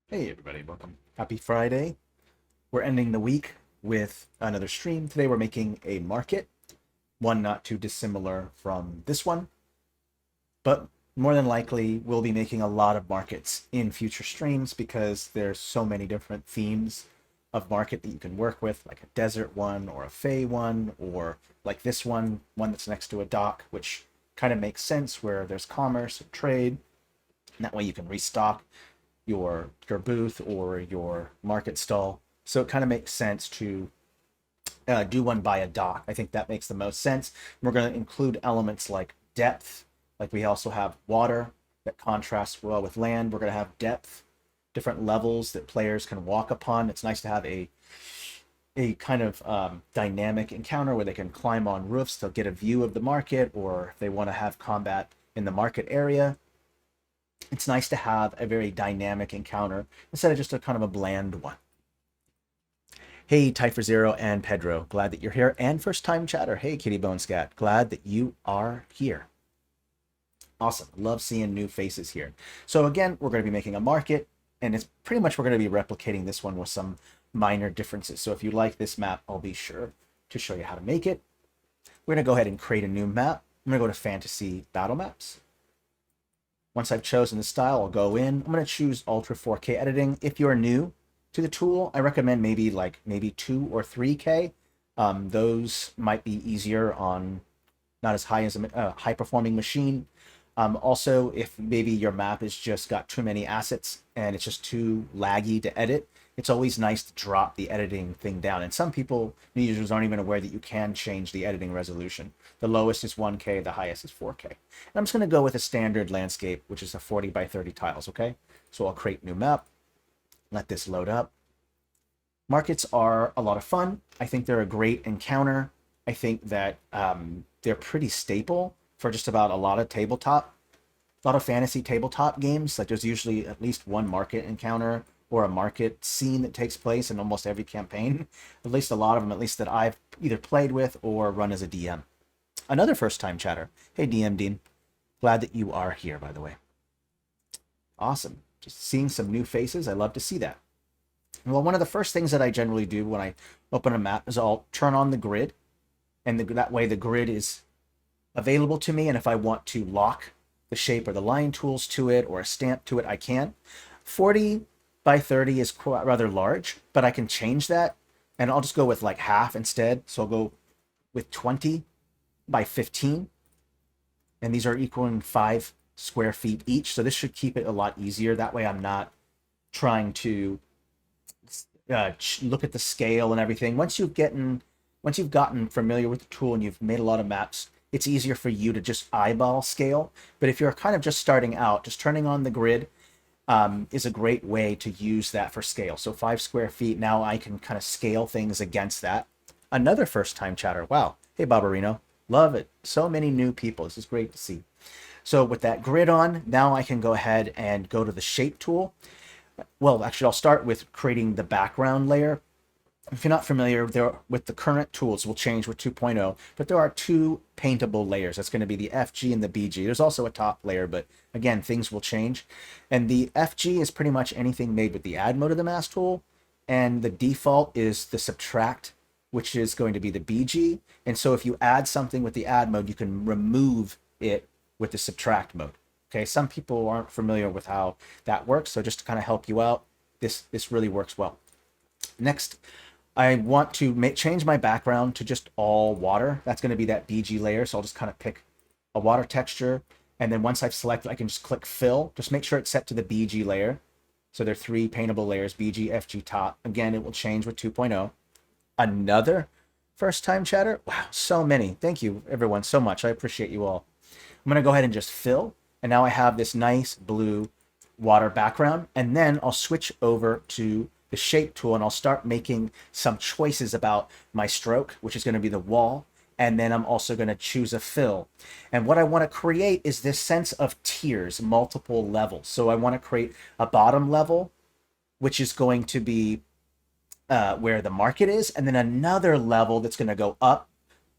Hey everybody, welcome. Happy Friday. We're ending the week with another stream. Today we're making a market, one not too dissimilar from this one, but more than likely we'll be making a lot of markets in future streams because there's so many different themes of market that you can work with, like a desert one or a fey one, or like this one that's next to a dock, which kind of makes sense where there's commerce and trade, and that way you can restock your booth or your market stall. So it kind of makes sense to do one by a dock. I think that makes the most sense. We're going to include elements like depth, like we also have water that contrasts well with land. We're going to have depth, different levels that players can walk upon. It's nice to have a kind of dynamic encounter where they can climb on roofs to get a view of the market, or if they want to have combat in the market area, it's nice to have a very dynamic encounter instead of just a kind of a bland one. Hey, Typher Zero and Pedro, glad that you're here. And first time chatter, hey, Kitty Bone Scat, glad that you are here. Awesome. Love seeing new faces here. So again, we're going to be making a market, and it's pretty much we're going to be replicating this one with some minor differences. So if you like this map, I'll be sure to show you how to make it. We're going to go ahead and create a new map. I'm going to go to Fantasy Battlemaps. Once I've chosen the style, I'll go in. I'm going to choose Ultra 4K editing. If you're new to the tool, I recommend maybe 2 or 3K. Those might be easier on not as high as a high performing machine. Also, if maybe your map has just got too many assets and it's just too laggy to edit, it's always nice to drop the editing thing down. And some people, new users, aren't even aware that you can change the editing resolution. The lowest is 1K, the highest is 4K. And I'm just going to go with a standard landscape, which is a 40 by 30 tiles, okay? So I'll create new map, let this load up. Markets are a lot of fun. I think they're a great encounter. I think that they're pretty staple for just about a lot of fantasy tabletop games. Like there's usually at least one market encounter or a market scene that takes place in almost every campaign. At least a lot of them, at least that I've either played with or run as a DM. Another first time chatter. Hey, DM Dean. Glad that you are here, by the way. Awesome. Just seeing some new faces. I love to see that. Well, one of the first things that I generally do when I open a map is I'll turn on the grid, and that way the grid is available to me. And if I want to lock the shape or the line tools to it or a stamp to it, I can. 40 by 30 is rather large, but I can change that, and I'll just go with like half instead. So I'll go with 20 by 15, and these are equaling 5 square feet each. So this should keep it a lot easier. That way I'm not trying to look at the scale and everything. Once you've gotten familiar with the tool and you've made a lot of maps, it's easier for you to just eyeball scale. But if you're kind of just starting out, just turning on the grid is a great way to use that for scale. So 5 square feet, now I can kind of scale things against that. Another first time chatter. Wow. Hey, Barbarino. Love it. So many new people. This is great to see. So with that grid on, now I can go ahead and go to the shape tool. Well, actually, I'll start with creating the background layer. If you're not familiar with the current tools, will change with 2.0, but there are two paintable layers. That's going to be the FG and the BG. There's also a top layer, but again, things will change. And the FG is pretty much anything made with the add mode of the mask tool, and the default is the subtract, which is going to be the BG. And so if you add something with the add mode, you can remove it with the subtract mode. Okay, some people aren't familiar with how that works, so just to kind of help you out, this really works well. Next, I want to change my background to just all water. That's going to be that BG layer, so I'll just kind of pick a water texture, and then once I've selected, I can just click fill. Just make sure it's set to the BG layer. So there are 3 paintable layers, BG, FG, top. Again, it will change with 2.0. Another first time chatter. Wow, so many. Thank you, everyone, so much. I appreciate you all. I'm going to go ahead and just fill. And now I have this nice blue water background. And then I'll switch over to the shape tool and I'll start making some choices about my stroke, which is going to be the wall. And then I'm also going to choose a fill. And what I want to create is this sense of tiers, multiple levels. So I want to create a bottom level, which is going to be where the market is. And then another level that's going to go up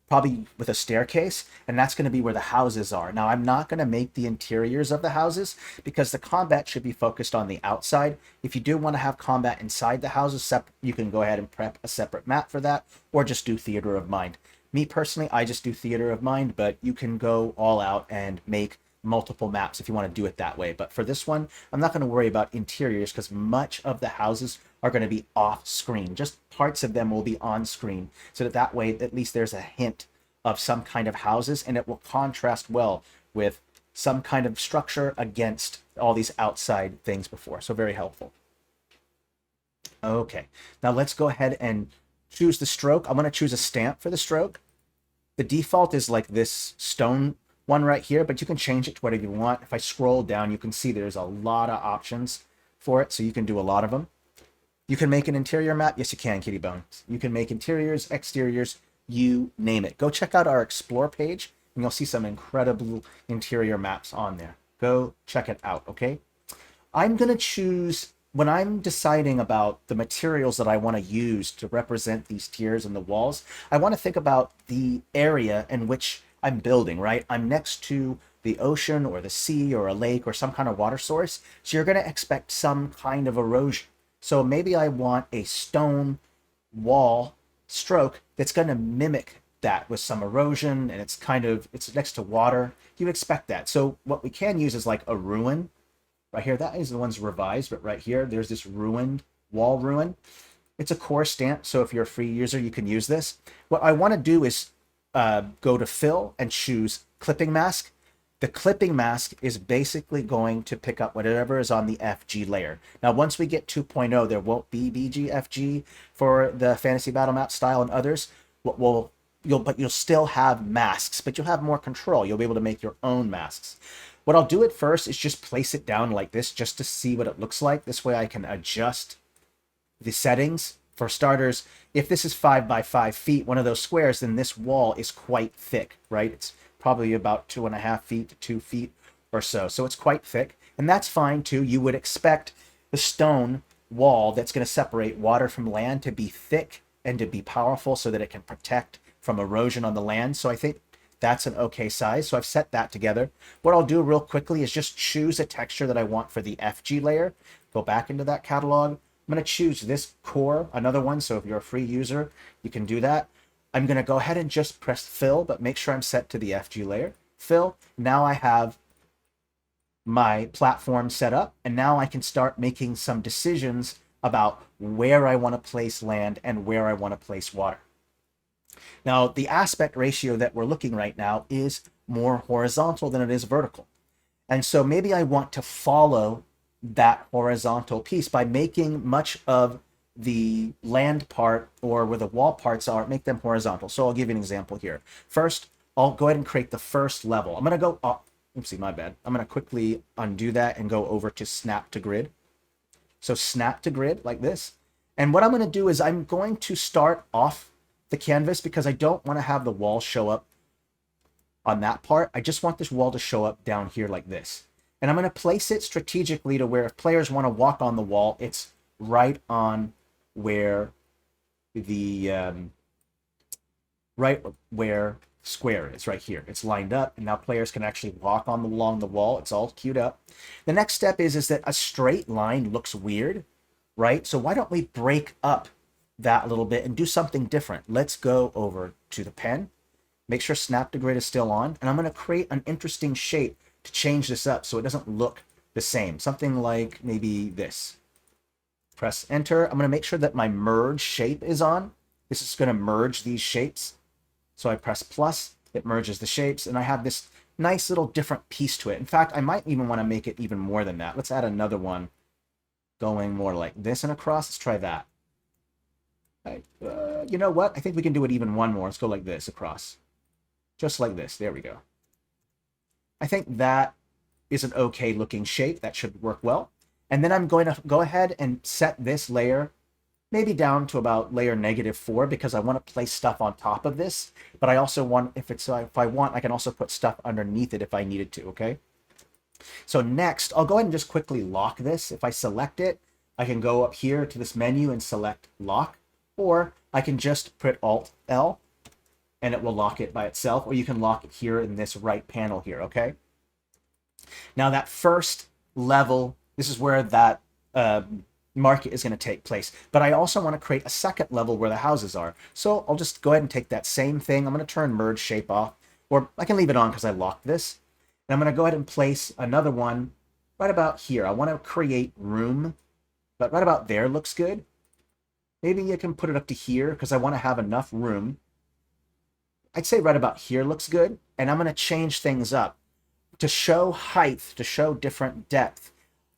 probably with a staircase, and that's going to be where the houses are. Now, I'm not going to make the interiors of the houses because the combat should be focused on the outside. If you do want to have combat inside the houses, you can go ahead and prep a separate map for that, or just do Theater of Mind. Me personally, I just do Theater of Mind, but you can go all out and make multiple maps if you want to do it that way. But for this one, I'm not going to worry about interiors because much of the houses are going to be off screen. Just parts of them will be on screen, so that way at least there's a hint of some kind of houses, and it will contrast well with some kind of structure against all these outside things before. So very helpful. Okay, now let's go ahead and choose the stroke. I'm going to choose a stamp for the stroke. The default is like this stone one right here, but you can change it to whatever you want. If I scroll down, you can see there's a lot of options for it, so you can do a lot of them. You can make an interior map. Yes, you can, Kitty Bones. You can make interiors, exteriors, you name it. Go check out our Explore page, and you'll see some incredible interior maps on there. Go check it out, okay? I'm going to choose, when I'm deciding about the materials that I want to use to represent these tiers and the walls, I want to think about the area in which I'm building, right? I'm next to the ocean or the sea or a lake or some kind of water source, so you're going to expect some kind of erosion. So maybe I want a stone wall stroke that's going to mimic that with some erosion, and it's next to water. You expect that. So what we can use is like a ruin right here. That is the one's revised, but right here, there's this ruined wall ruin. It's a core stamp, so if you're a free user, you can use this. What I want to do is go to fill and choose clipping mask. The clipping mask is basically going to pick up whatever is on the FG layer. Now, once we get 2.0, there won't be BGFG for the Fantasy Battlemap style and others. But you'll still have masks, but you'll have more control. You'll be able to make your own masks. What I'll do at first is just place it down like this, just to see what it looks like. This way I can adjust the settings. For starters, if this is 5 by 5 feet, one of those squares, then this wall is quite thick, right? It's probably about 2.5 feet to 2 feet or so. So it's quite thick, and that's fine too. You would expect the stone wall that's going to separate water from land to be thick and to be powerful so that it can protect from erosion on the land. So I think that's an okay size. So I've set that together. What I'll do real quickly is just choose a texture that I want for the FG layer. Go back into that catalog. I'm going to choose this core, another one. So if you're a free user, you can do that. I'm going to go ahead and just press fill, but make sure I'm set to the FG layer. Fill. Now I have my platform set up, and now I can start making some decisions about where I want to place land and where I want to place water. Now, the aspect ratio that we're looking right now is more horizontal than it is vertical. And so maybe I want to follow that horizontal piece by making much of the land part, or where the wall parts are, make them horizontal. So I'll give you an example here. First, I'll go ahead and create the first level. I'm going to go up. Oopsie, my bad. I'm going to quickly undo that and go over to snap to grid. So snap to grid like this. And what I'm going to do is I'm going to start off the canvas because I don't want to have the wall show up on that part. I just want this wall to show up down here like this. And I'm going to place it strategically to where if players want to walk on the wall, it's right on where the right where square is, right here. It's lined up, and now players can actually walk along the wall. It's all queued up. The next step is that a straight line looks weird, right? So why don't we break up that a little bit and do something different? Let's go over to the pen, make sure snap to grid is still on, and I'm going to create an interesting shape to change this up so it doesn't look the same. Something like maybe this. Press enter. I'm going to make sure that my merge shape is on. This is going to merge these shapes. So I press plus, it merges the shapes, and I have this nice little different piece to it. In fact, I might even want to make it even more than that. Let's add another one going more like this and across. Let's try that. Right. You know what? I think we can do it even one more. Let's go like this across. Just like this. There we go. I think that is an okay looking shape. That should work well. And then I'm going to go ahead and set this layer maybe down to about layer -4 because I want to place stuff on top of this. But I also want, if I want, I can also put stuff underneath it if I needed to, okay? So next, I'll go ahead and just quickly lock this. If I select it, I can go up here to this menu and select lock, or I can just put Alt-L and it will lock it by itself, or you can lock it here in this right panel here, okay? Now that first level, this is where that market is going to take place. But I also want to create a second level where the houses are. So I'll just go ahead and take that same thing. I'm going to turn merge shape off, or I can leave it on because I locked this. And I'm going to go ahead and place another one right about here. I want to create room, but right about there looks good. Maybe you can put it up to here because I want to have enough room. I'd say right about here looks good. And I'm going to change things up to show height, to show different depth.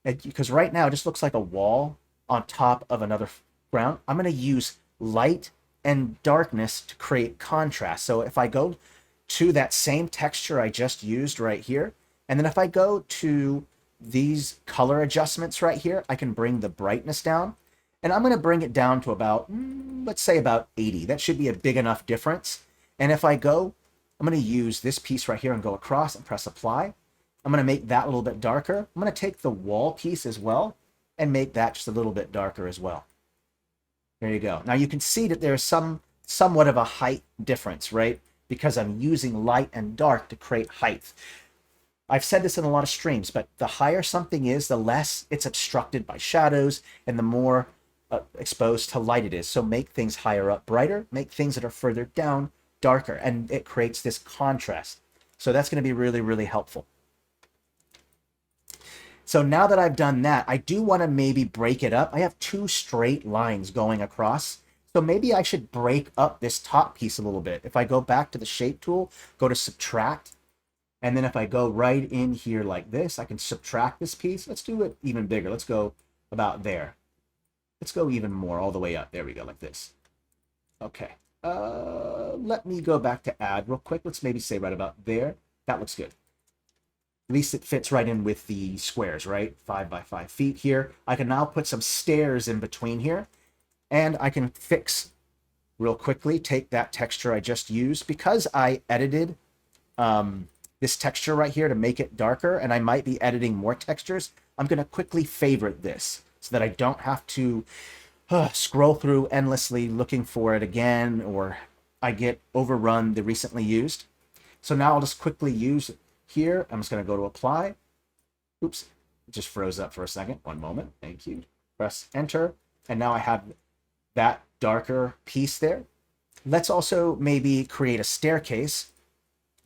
Because right now it just looks like a wall on top of another ground. I'm going to use light and darkness to create contrast. So if I go to that same texture I just used right here, and then if I go to these color adjustments right here, I can bring the brightness down. And I'm going to bring it down to about, let's say about 80. That should be a big enough difference. And if I go, I'm going to use this piece right here and go across and press apply. I'm going to make that a little bit darker. I'm going to take the wall piece as well and make that just a little bit darker as well. There you go. Now you can see that there's somewhat of a height difference, right? Because I'm using light and dark to create height. I've said this in a lot of streams, but the higher something is, the less it's obstructed by shadows and the more exposed to light it is. So make things higher up brighter, make things that are further down darker, and it creates this contrast. So that's going to be really, really helpful. So now that I've done that, I do want to maybe break it up. I have two straight lines going across. So maybe I should break up this top piece a little bit. If I go back to the shape tool, go to subtract, and then if I go right in here like this, I can subtract this piece. Let's do it even bigger. Let's go about there. Let's go even more all the way up. There we go, like this. Okay. Let me go back to add real quick. Let's maybe say right about there. That looks good. At least it fits right in with the squares, right? 5 by 5 feet here. I can now put some stairs in between here, and I can fix real quickly, take that texture I just used. Because I edited this texture right here to make it darker, and I might be editing more textures, I'm going to quickly favorite this so that I don't have to scroll through endlessly looking for it again, or I get overrun the recently used. So now I'll just quickly use here. I'm just going to go to apply. Oops, it just froze up for a second. One moment. Thank you. Press enter. And now I have that darker piece there. Let's also maybe create a staircase.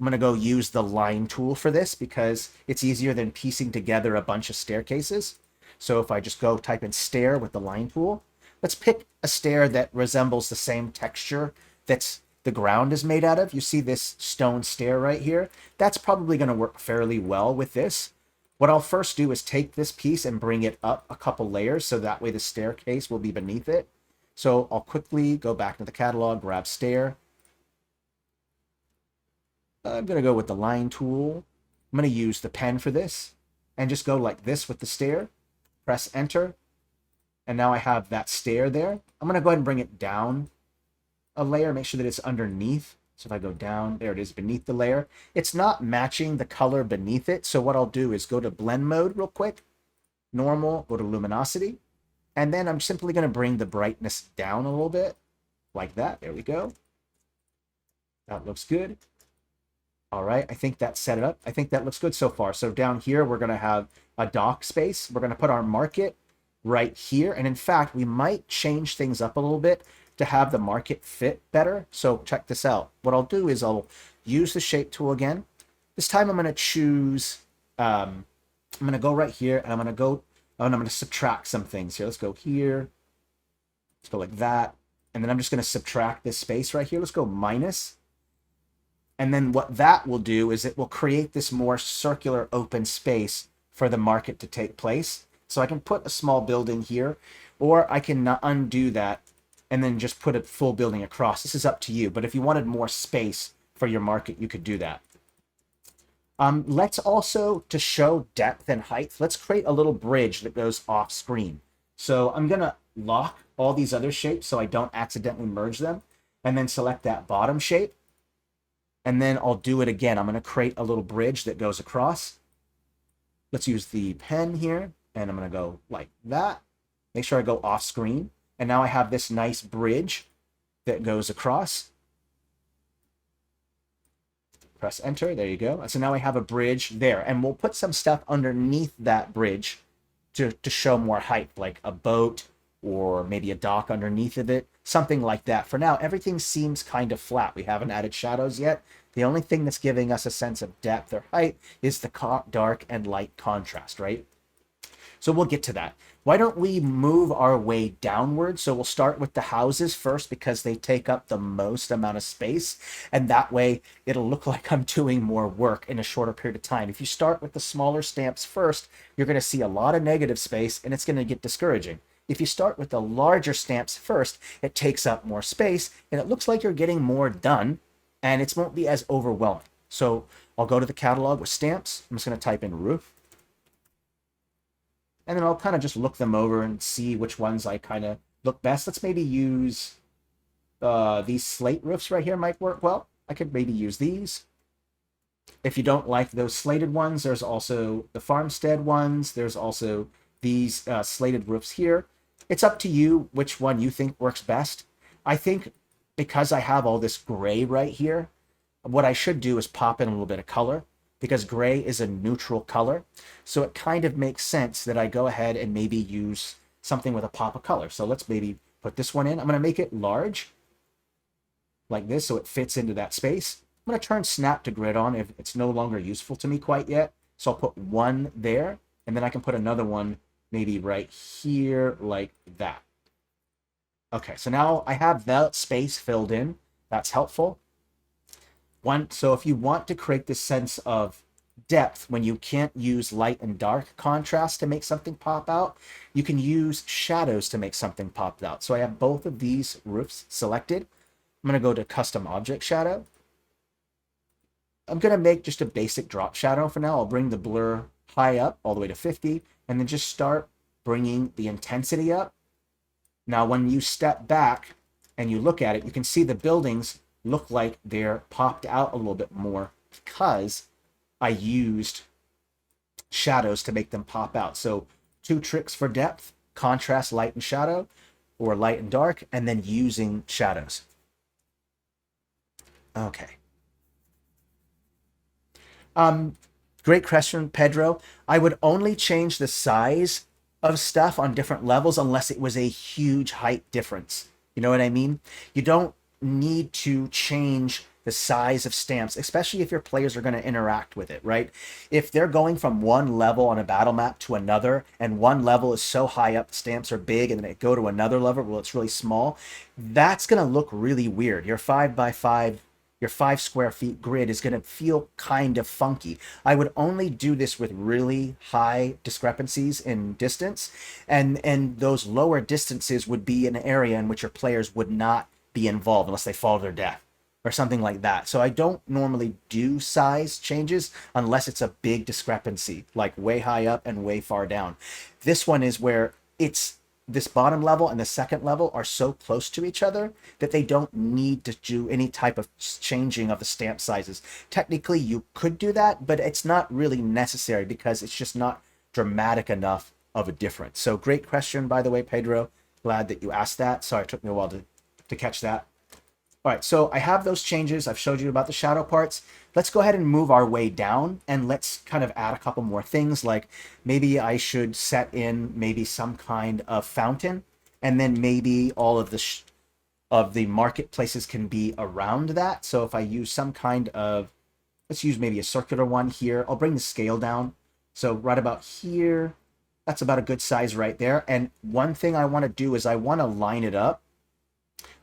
I'm going to go use the line tool for this because it's easier than piecing together a bunch of staircases. So if I just go type in stair with the line tool, let's pick a stair that resembles the same texture that's the ground is made out of. You see this stone stair right here? That's probably going to work fairly well with this. What I'll first do is take this piece and bring it up a couple layers so that way the staircase will be beneath it. So I'll quickly go back to the catalog, grab stair. I'm going to go with the line tool. I'm going to use the pen for this and just go like this with the stair. Press enter. And now I have that stair there. I'm going to go ahead and bring it down a layer, make sure that it's underneath. So if I go down, there it is beneath the layer. It's not matching the color beneath it. So what I'll do is go to blend mode real quick, normal, go to luminosity. And then I'm simply going to bring the brightness down a little bit like that. There we go. That looks good. All right, I think that set it up. I think that looks good so far. So down here, we're going to have a dock space. We're going to put our market right here. And in fact, we might change things up a little bit to have the market fit better. So check this out. What I'll do is I'll use the shape tool again. This time I'm going to choose, I'm going to go right here and I'm going to subtract some things here. Let's go here. Let's go like that. And then I'm just going to subtract this space right here. Let's go minus. And then what that will do is it will create this more circular open space for the market to take place. So I can put a small building here, or I can undo that and then just put a full building across. This is up to you, but if you wanted more space for your market, you could do that. Let's also, to show depth and height, let's create a little bridge that goes off screen. So I'm going to lock all these other shapes so I don't accidentally merge them, and then select that bottom shape. And then I'll do it again. I'm going to create a little bridge that goes across. Let's use the pen here, and I'm going to go like that. Make sure I go off screen. And now I have this nice bridge that goes across. Press enter. There you go. So now I have a bridge there, and we'll put some stuff underneath that bridge to show more height, like a boat or maybe a dock underneath of it, something like that. For now, everything seems kind of flat. We haven't added shadows yet. The only thing that's giving us a sense of depth or height is the dark and light contrast, right? So we'll get to that. Why don't we move our way downward? So we'll start with the houses first because they take up the most amount of space. And that way it'll look like I'm doing more work in a shorter period of time. If you start with the smaller stamps first, you're going to see a lot of negative space and it's going to get discouraging. If you start with the larger stamps first, it takes up more space and it looks like you're getting more done and it won't be as overwhelming. So I'll go to the catalog with stamps. I'm just going to type in roof. And then I'll kind of just look them over and see which ones I kind of look best. Let's maybe use these slate roofs right here might work well. I could maybe use these. If you don't like those slated ones, there's also the farmstead ones. There's also these slated roofs here. It's up to you which one you think works best. I think because I have all this gray right here, what I should do is pop in a little bit of color, because gray is a neutral color. So it kind of makes sense that I go ahead and maybe use something with a pop of color. So let's maybe put this one in. I'm going to make it large like this so it fits into that space. I'm going to turn snap to grid on if it's no longer useful to me quite yet. So I'll put one there, and then I can put another one maybe right here like that. Okay, so now I have that space filled in. That's helpful. So if you want to create this sense of depth when you can't use light and dark contrast to make something pop out, you can use shadows to make something pop out. So I have both of these roofs selected. I'm going to go to custom object shadow. I'm going to make just a basic drop shadow for now. I'll bring the blur high up all the way to 50 and then just start bringing the intensity up. Now when you step back and you look at it, you can see the buildings look like they're popped out a little bit more because I used shadows to make them pop out. So 2 tricks for depth: contrast, light and shadow, or light and dark, and then using shadows. Okay. Great question, Pedro. I would only change the size of stuff on different levels unless it was a huge height difference. You know what I mean? You don't need to change the size of stamps, especially if your players are going to interact with it, right? If they're going from one level on a battle map to another, and one level is so high up, the stamps are big, and then they go to another level, well, it's really small, that's going to look really weird. Your 5x5, your 5 square feet grid is going to feel kind of funky. I would only do this with really high discrepancies in distance, and those lower distances would be an area in which your players would not be involved unless they fall to their death or something like that. So I don't normally do size changes unless it's a big discrepancy, like way high up and way far down. This one is where it's this bottom level and the second level are so close to each other that they don't need to do any type of changing of the stamp sizes. Technically, you could do that, but it's not really necessary because it's just not dramatic enough of a difference. So great question, by the way, Pedro. Glad that you asked that. Sorry, it took me a while to catch that. All right, so I have those changes. I've showed you about the shadow parts. Let's go ahead and move our way down and let's kind of add a couple more things. Like maybe I should set in maybe some kind of fountain, and then maybe all of the marketplaces can be around that. So if I use some kind of, let's use maybe a circular one here. I'll bring the scale down. So right about here, that's about a good size right there. And one thing I want to do is I want to line it up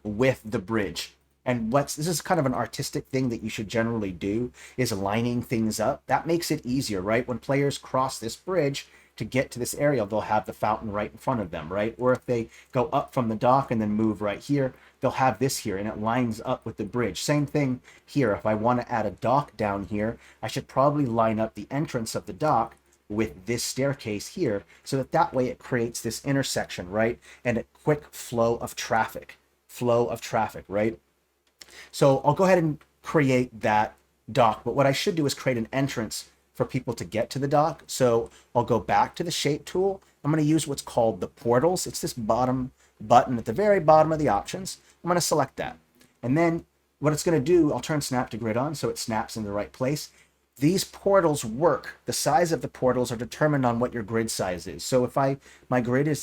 with the bridge. And this is kind of an artistic thing that you should generally do, is lining things up. That makes it easier, right? When players cross this bridge to get to this area, they'll have the fountain right in front of them, right? Or if they go up from the dock and then move right here, they'll have this here and it lines up with the bridge. Same thing here. If I want to add a dock down here, I should probably line up the entrance of the dock with this staircase here so that way it creates this intersection, right? And a quick flow of traffic, right? So I'll go ahead and create that dock, but what I should do is create an entrance for people to get to the dock. So I'll go back to the shape tool. I'm going to use what's called the portals. It's this bottom button at the very bottom of the options. I'm going to select that. And then what it's going to do, I'll turn snap to grid on so it snaps in the right place. These portals work. The size of the portals are determined on what your grid size is. So if my grid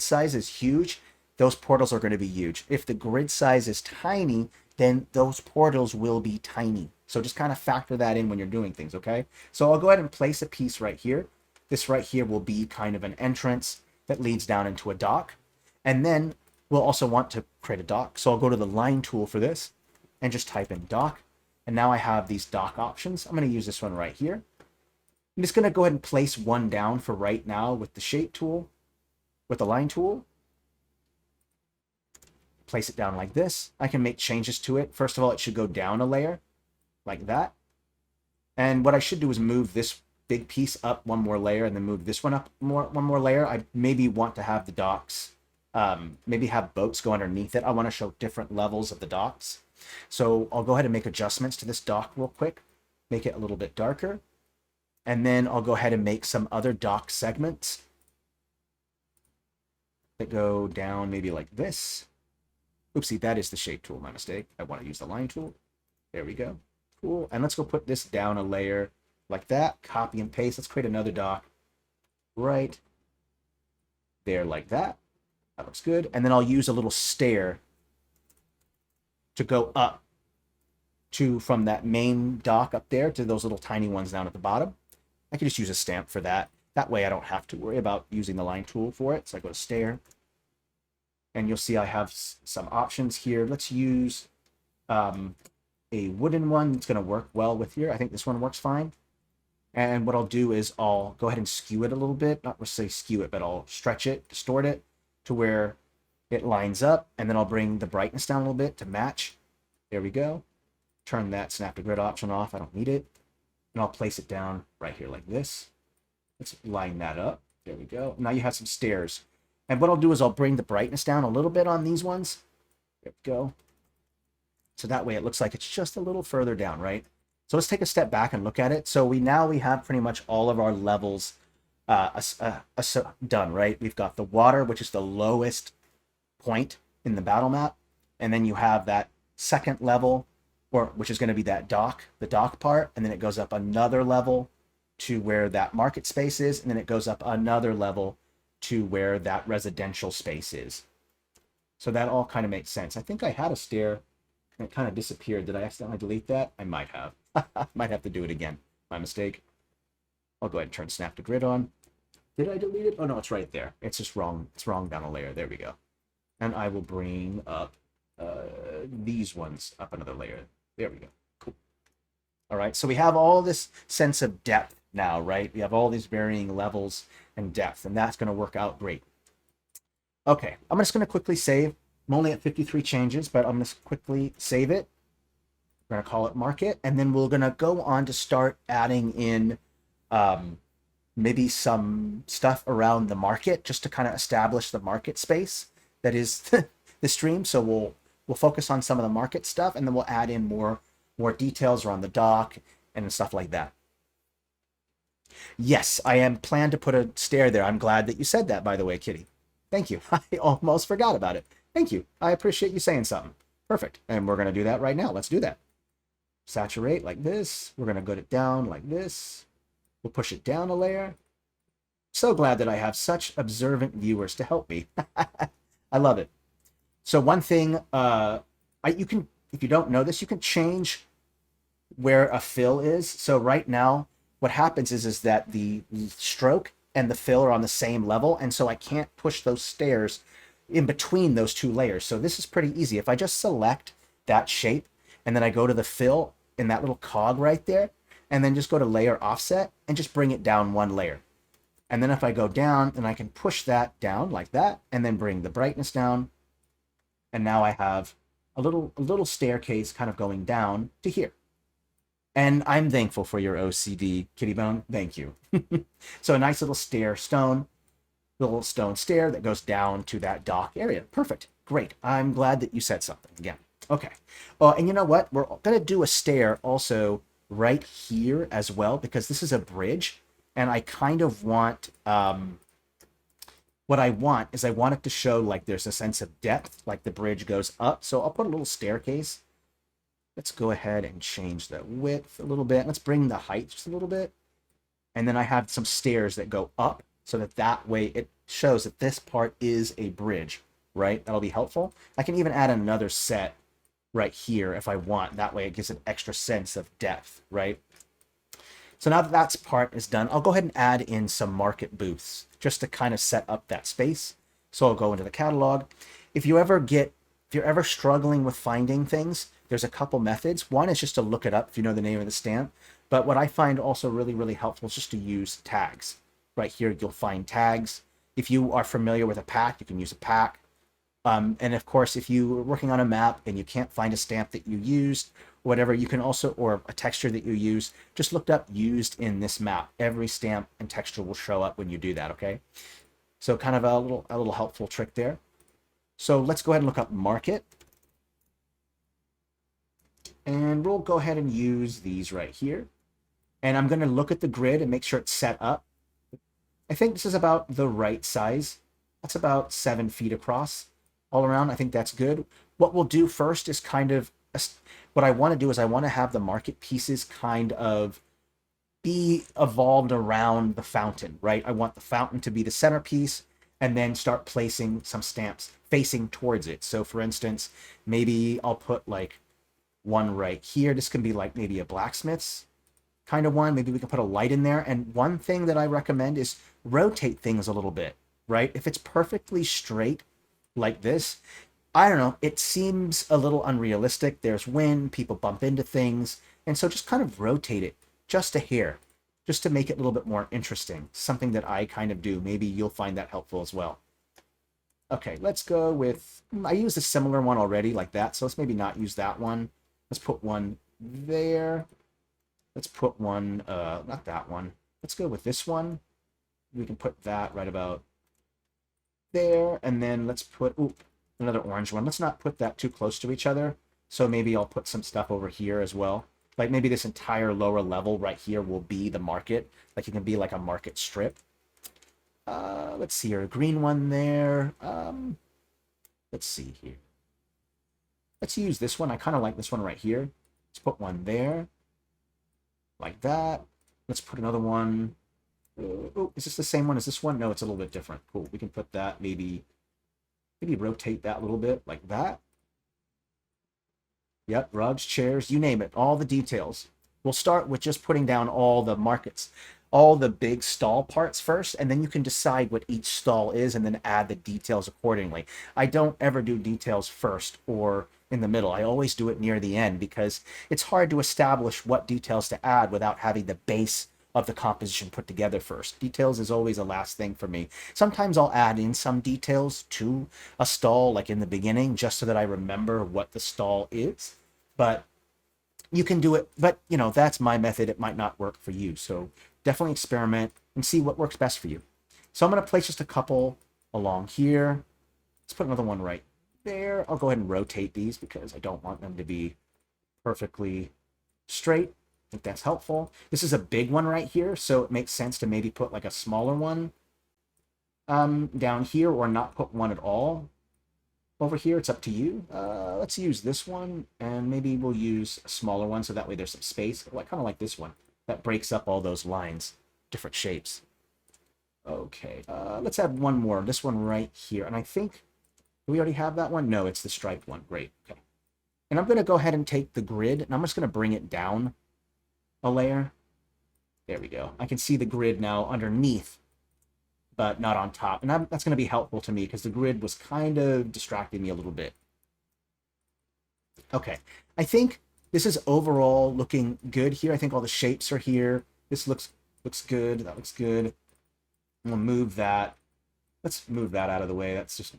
size is huge, those portals are going to be huge. If the grid size is tiny, then those portals will be tiny. So just kind of factor that in when you're doing things, okay? So I'll go ahead and place a piece right here. This right here will be kind of an entrance that leads down into a dock. And then we'll also want to create a dock. So I'll go to the line tool for this and just type in dock. And now I have these dock options. I'm going to use this one right here. I'm just going to go ahead and place one down for right now with the shape tool, with the line tool. Place it down like this. I can make changes to it. First of all, it should go down a layer like that. And what I should do is move this big piece up one more layer and then move this one up one more layer. I maybe want to have the docks, maybe have boats go underneath it. I want to show different levels of the docks. So I'll go ahead and make adjustments to this dock real quick, make it a little bit darker. And then I'll go ahead and make some other dock segments that go down maybe like this. Oopsie, that is the shape tool, my mistake. I want to use the line tool. There we go. Cool. And let's go put this down a layer like that. Copy and paste. Let's create another dock right there like that. That looks good. And then I'll use a little stair to go up from that main dock up there to those little tiny ones down at the bottom. I can just use a stamp for that. That way I don't have to worry about using the line tool for it. So I go to stair. And you'll see I have some options here. Let's use a wooden one that's going to work well with here. I think this one works fine. And what I'll do is I'll go ahead and skew it a little bit. Not say skew it, but I'll stretch it, distort it to where it lines up. And then I'll bring the brightness down a little bit to match. There we go. Turn that snap to grid option off. I don't need it. And I'll place it down right here like this. Let's line that up. There we go. Now you have some stairs. And what I'll do is I'll bring the brightness down a little bit on these ones. There we go. So that way it looks like it's just a little further down, right? So let's take a step back and look at it. So we have pretty much all of our levels done, right? We've got the water, which is the lowest point in the battle map. And then you have that second level, which is going to be that dock, the dock part. And then it goes up another level to where that market space is. And then it goes up another level to where that residential space is. So that all kind of makes sense. I think I had a stair and it kind of disappeared. Did I accidentally delete that? I might have. Might have to do it again. My mistake. I'll go ahead and turn snap to grid on. Did I delete it? Oh no, it's right there. It's just wrong. It's wrong down a layer. There we go. And I will bring up these ones up another layer. There we go. Cool. All right. So we have all this sense of depth now, right? We have all these varying levels and depth, and that's going to work out great. Okay, I'm just going to quickly save. I'm only at 53 changes, but I'm going to quickly save it. We're going to call it market, and then we're going to go on to start adding in maybe some stuff around the market just to kind of establish the market space that is the stream. So we'll focus on some of the market stuff, and then we'll add in more details around the dock and stuff like that. Yes, I am planned to put a stair there. I'm glad that you said that, by the way, Kitty. Thank you. I almost forgot about it. Thank you. I appreciate you saying something. Perfect. And we're going to do that right now. Let's do that. Saturate like this. We're going to go it down like this. We'll push it down a layer. So glad that I have such observant viewers to help me. I love it. So one thing, you can, if you don't know this, you can change where a fill is. So right now, what happens is that the stroke and the fill are on the same level, and so I can't push those stairs in between those two layers. So this is pretty easy. If I just select that shape, and then I go to the fill in that little cog right there, and then just go to layer offset, and just bring it down one layer. And then if I go down, then I can push that down like that, and then bring the brightness down, and now I have a little staircase kind of going down to here. And I'm thankful for your OCD, Kitty Bone. Thank you. So a nice little little stone stair that goes down to that dock area. Perfect. Great. I'm glad that you said something again. Okay. And you know what? We're going to do a stair also right here as well, because this is a bridge. And I kind of want, what I want is I want it to show like there's a sense of depth, like the bridge goes up. So I'll put a little staircase Let's go ahead and change the width a little bit. Let's bring the height just a little bit. And then I have some stairs that go up so that way it shows that this part is a bridge, right? That'll be helpful. I can even add another set right here if I want. That way it gives an extra sense of depth, right? So now that that part is done, I'll go ahead and add in some market booths just to kind of set up that space. So I'll go into the catalog. If you're ever struggling with finding things, there's a couple methods. One is just to look it up if you know the name of the stamp. But what I find also really, really helpful is just to use tags. Right here, you'll find tags. If you are familiar with a pack, you can use a pack. And of course, if you're working on a map and you can't find a stamp that you used, whatever, you can also, or a texture that you use, just look up used in this map. Every stamp and texture will show up when you do that, okay? So kind of a little helpful trick there. So let's go ahead and look up market. And we'll go ahead and use these right here. And I'm going to look at the grid and make sure it's set up. I think this is about the right size. That's about 7 feet across all around. I think that's good. What we'll do first is kind of, what I want to do is I want to have the market pieces kind of be evolved around the fountain, right? I want the fountain to be the centerpiece and then start placing some stamps facing towards it. So for instance, maybe I'll put like one right here. This can be like maybe a blacksmith's kind of one. Maybe we can put a light in there. And one thing that I recommend is rotate things a little bit, right? If it's perfectly straight like this, I don't know, it seems a little unrealistic. There's wind, people bump into things. And so just kind of rotate it just a hair, just to make it a little bit more interesting. Something that I kind of do. Maybe you'll find that helpful as well. Okay, let's go with, I used a similar one already like that. So let's maybe not use that one. Let's put one there. Let's put one, not that one. Let's go with this one. We can put that right about there. And then let's put, another orange one. Let's not put that too close to each other. So maybe I'll put some stuff over here as well. Like maybe this entire lower level right here will be the market. Like it can be like a market strip. Let's see here, a green one there. Let's see here. Let's use this one. I kind of like this one right here. Let's put one there. Like that. Let's put another one. Oh, is this the same one as this one? No, it's a little bit different. Cool. We can put that, maybe rotate that a little bit like that. Yep, rugs, chairs, you name it, all the details. We'll start with just putting down all the markets, all the big stall parts first, and then you can decide what each stall is and then add the details accordingly. I don't ever do details first or in the middle. I always do it near the end because it's hard to establish what details to add without having the base of the composition put together first. Details is always the last thing for me. Sometimes I'll add in some details to a stall like in the beginning just so that I remember what the stall is. But you can do it, but you know, that's my method. It might not work for you. So definitely experiment and see what works best for you. So I'm going to place just a couple along here. Let's put another one right there. I'll go ahead and rotate these because I don't want them to be perfectly straight. I think that's helpful. This is a big one right here, so it makes sense to maybe put like a smaller one down here or not put one at all over here. It's up to you. Let's use this one, and maybe we'll use a smaller one so that way there's some space. Like kind of like this one that breaks up all those lines, different shapes. Okay, let's add one more. This one right here, and I think, do we already have that one? No, it's the striped one. Great. Okay, and I'm going to go ahead and take the grid, and I'm just going to bring it down a layer. There we go. I can see the grid now underneath, but not on top. And that's going to be helpful to me because the grid was kind of distracting me a little bit. Okay, I think this is overall looking good here. I think all the shapes are here. This looks good. That looks good. I'm going to move that. Let's move that out of the way. That's just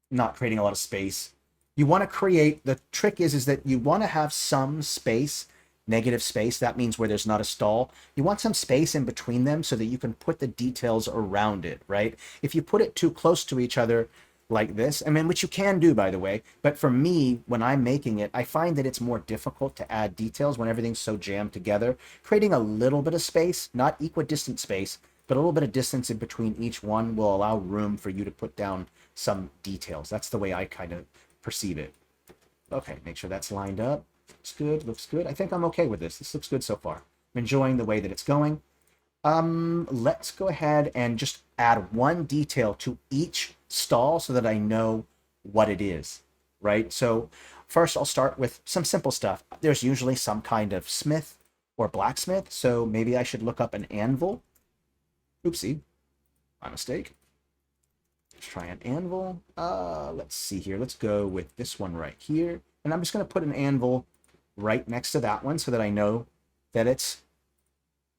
not creating a lot of space. You want to create, the trick is that you want to have some space, negative space. That means where there's not a stall. You want some space in between them so that you can put the details around it, right? If you put it too close to each other like this, I mean, which you can do, by the way, but for me, when I'm making it, I find that it's more difficult to add details when everything's so jammed together. Creating a little bit of space, not equidistant space, but a little bit of distance in between each one will allow room for you to put down some details. That's the way I kind of perceive it. Okay, make sure that's lined up. Looks good, looks good. I think I'm okay with this. This looks good so far. I'm enjoying the way that it's going. Let's go ahead and just add one detail to each stall so that I know what it is, right? So first I'll start with some simple stuff. There's usually some kind of smith or blacksmith, so maybe I should look up an anvil. Oopsie, my mistake. Let's try an anvil. Let's see here. Let's go with this one right here. And I'm just going to put an anvil right next to that one so that I know that it's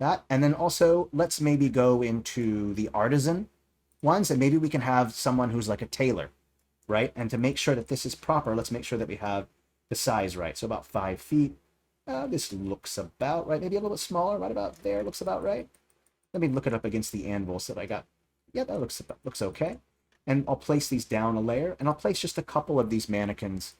that. And then also, let's maybe go into the artisan ones, and maybe we can have someone who's like a tailor, right? And to make sure that this is proper, let's make sure that we have the size right. So about 5 feet. This looks about right. Maybe a little bit smaller, right about there. Looks about right. Let me look it up against the anvils that I got. Yeah, that looks okay. And I'll place these down a layer, and I'll place just a couple of these mannequins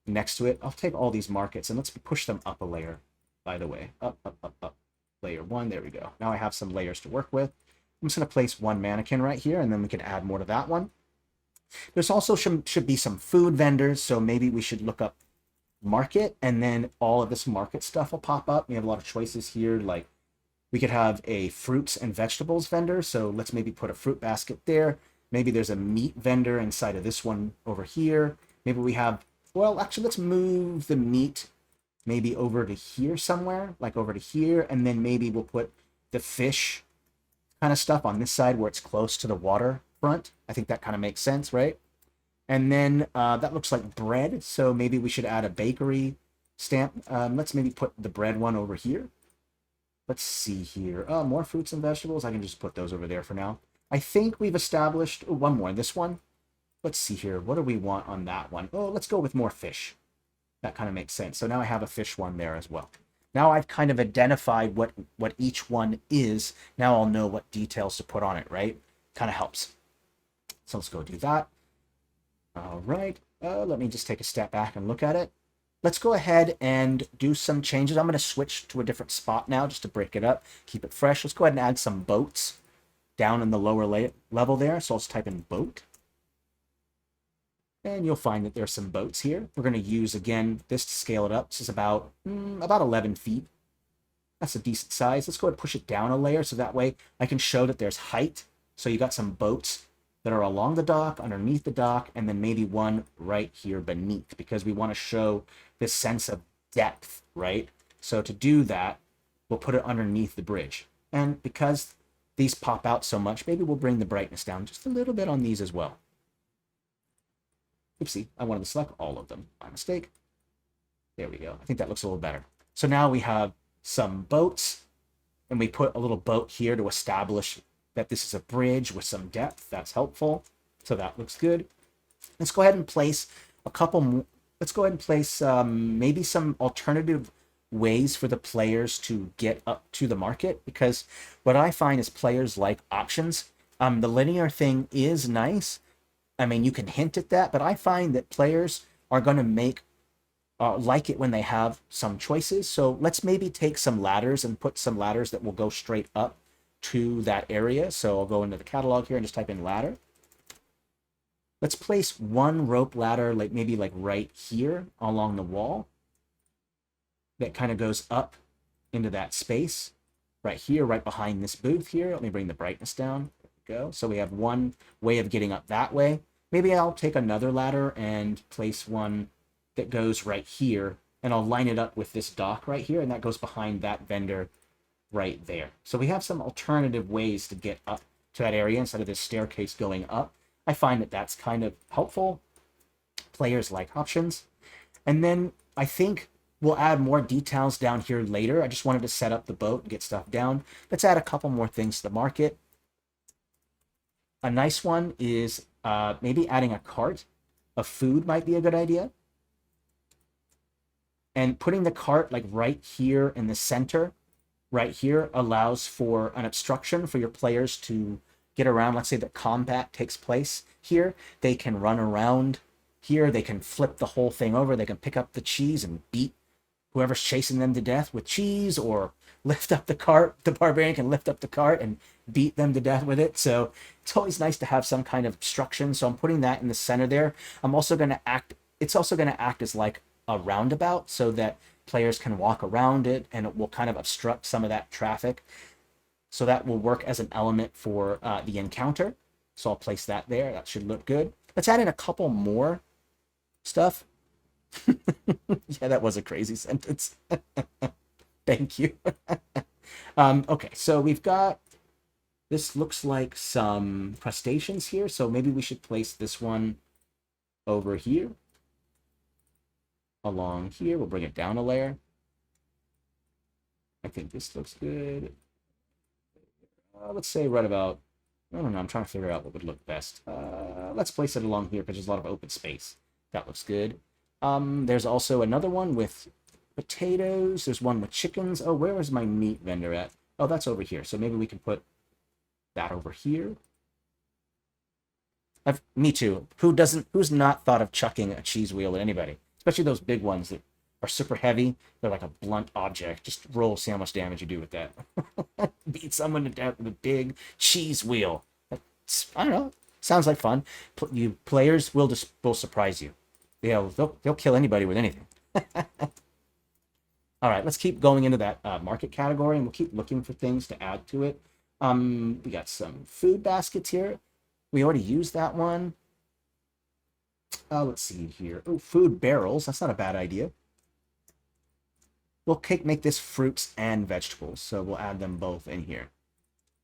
next to it. I'll take all these markets, and let's push them up a layer, by the way. Up, up, up, up. Layer 1, there we go. Now I have some layers to work with. I'm just going to place one mannequin right here, and then we can add more to that one. There's also should be some food vendors, so maybe we should look up market, and then all of this market stuff will pop up. We have a lot of choices here, like we could have a fruits and vegetables vendor, so let's maybe put a fruit basket there. Maybe there's a meat vendor inside of this one over here. Maybe we have, well, actually, let's move the meat maybe over to here somewhere, like over to here, and then maybe we'll put the fish kind of stuff on this side where it's close to the water front. I think that kind of makes sense, right? And then that looks like bread, so maybe we should add a bakery stamp. Let's maybe put the bread one over here. Let's see here. Oh, more fruits and vegetables. I can just put those over there for now. I think we've established one more. This one. Let's see here. What do we want on that one? Oh, let's go with more fish. That kind of makes sense. So now I have a fish one there as well. Now I've kind of identified what each one is. Now I'll know what details to put on it, right? Kind of helps. So let's go do that. All right. Let me just take a step back and look at it. Let's go ahead and do some changes. I'm going to switch to a different spot now just to break it up, keep it fresh. Let's go ahead and add some boats down in the lower level there. So let's type in boat. And you'll find that there's some boats here. We're going to use, again, this to scale it up. This is about 11 feet. That's a decent size. Let's go ahead and push it down a layer so that way I can show that there's height. So you got some boats that are along the dock, underneath the dock, and then maybe one right here beneath, because we want to show this sense of depth, right? So to do that, we'll put it underneath the bridge. And because these pop out so much, maybe we'll bring the brightness down just a little bit on these as well. Oopsie, I wanted to select all of them. My mistake. There we go. I think that looks a little better. So now we have some boats, and we put a little boat here to establish that this is a bridge with some depth. That's helpful. So that looks good. Let's go ahead and place a couple more. Let's go ahead and place maybe some alternative ways for the players to get up to the market, because what I find is players like options. The linear thing is nice. I mean, you can hint at that, but I find that players are going to make like it when they have some choices. So let's maybe take some ladders and put some ladders that will go straight up to that area. So I'll go into the catalog here and just type in ladder. Let's place one rope ladder, like maybe like right here along the wall. That kind of goes up into that space right here, right behind this booth here. Let me bring the brightness down. There we go. So we have one way of getting up that way. Maybe I'll take another ladder and place one that goes right here, and I'll line it up with this dock right here, and that goes behind that vendor right there. So we have some alternative ways to get up to that area instead of this staircase going up. I find that that's kind of helpful. Players like options. And then I think we'll add more details down here later. I just wanted to set up the boat and get stuff down. Let's add a couple more things to the market. A nice one is maybe adding a cart of food might be a good idea. And putting the cart like right here in the center, right here, allows for an obstruction for your players to get around. Let's say that combat takes place here. They can run around here. They can flip the whole thing over. They can pick up the cheese and beat whoever's chasing them to death with cheese, or lift up the cart. The barbarian can lift up the cart and beat them to death with it. So it's always nice to have some kind of obstruction. So I'm putting that in the center there. I'm also going to act, it's also going to act as like a roundabout so that players can walk around it and it will kind of obstruct some of that traffic. So that will work as an element for the encounter. So I'll place that there. That should look good. Let's add in a couple more stuff. Yeah, that was a crazy sentence. Thank you. Okay, so we've got, this looks like some crustaceans here. So maybe we should place this one over here. Along here, we'll bring it down a layer. I think this looks good. Let's say right about, I don't know, I'm trying to figure out what would look best. Let's place it along here because there's a lot of open space. That looks good. There's also another one with potatoes. There's one with chickens. Oh, where is my meat vendor at? Oh, that's over here. So maybe we can put that over here. Me too. Who's not thought of chucking a cheese wheel at anybody? Especially those big ones that are super heavy. They're like a blunt object. Just roll, see how much damage you do with that. Beat someone to death with a big cheese wheel. I don't know. Sounds like fun. You players will surprise you. They'll kill anybody with anything. All right, let's keep going into that market category, and we'll keep looking for things to add to it. We got some food baskets here. We already used that one. Let's see here. Oh, food barrels. That's not a bad idea. We'll make this fruits and vegetables, so we'll add them both in here.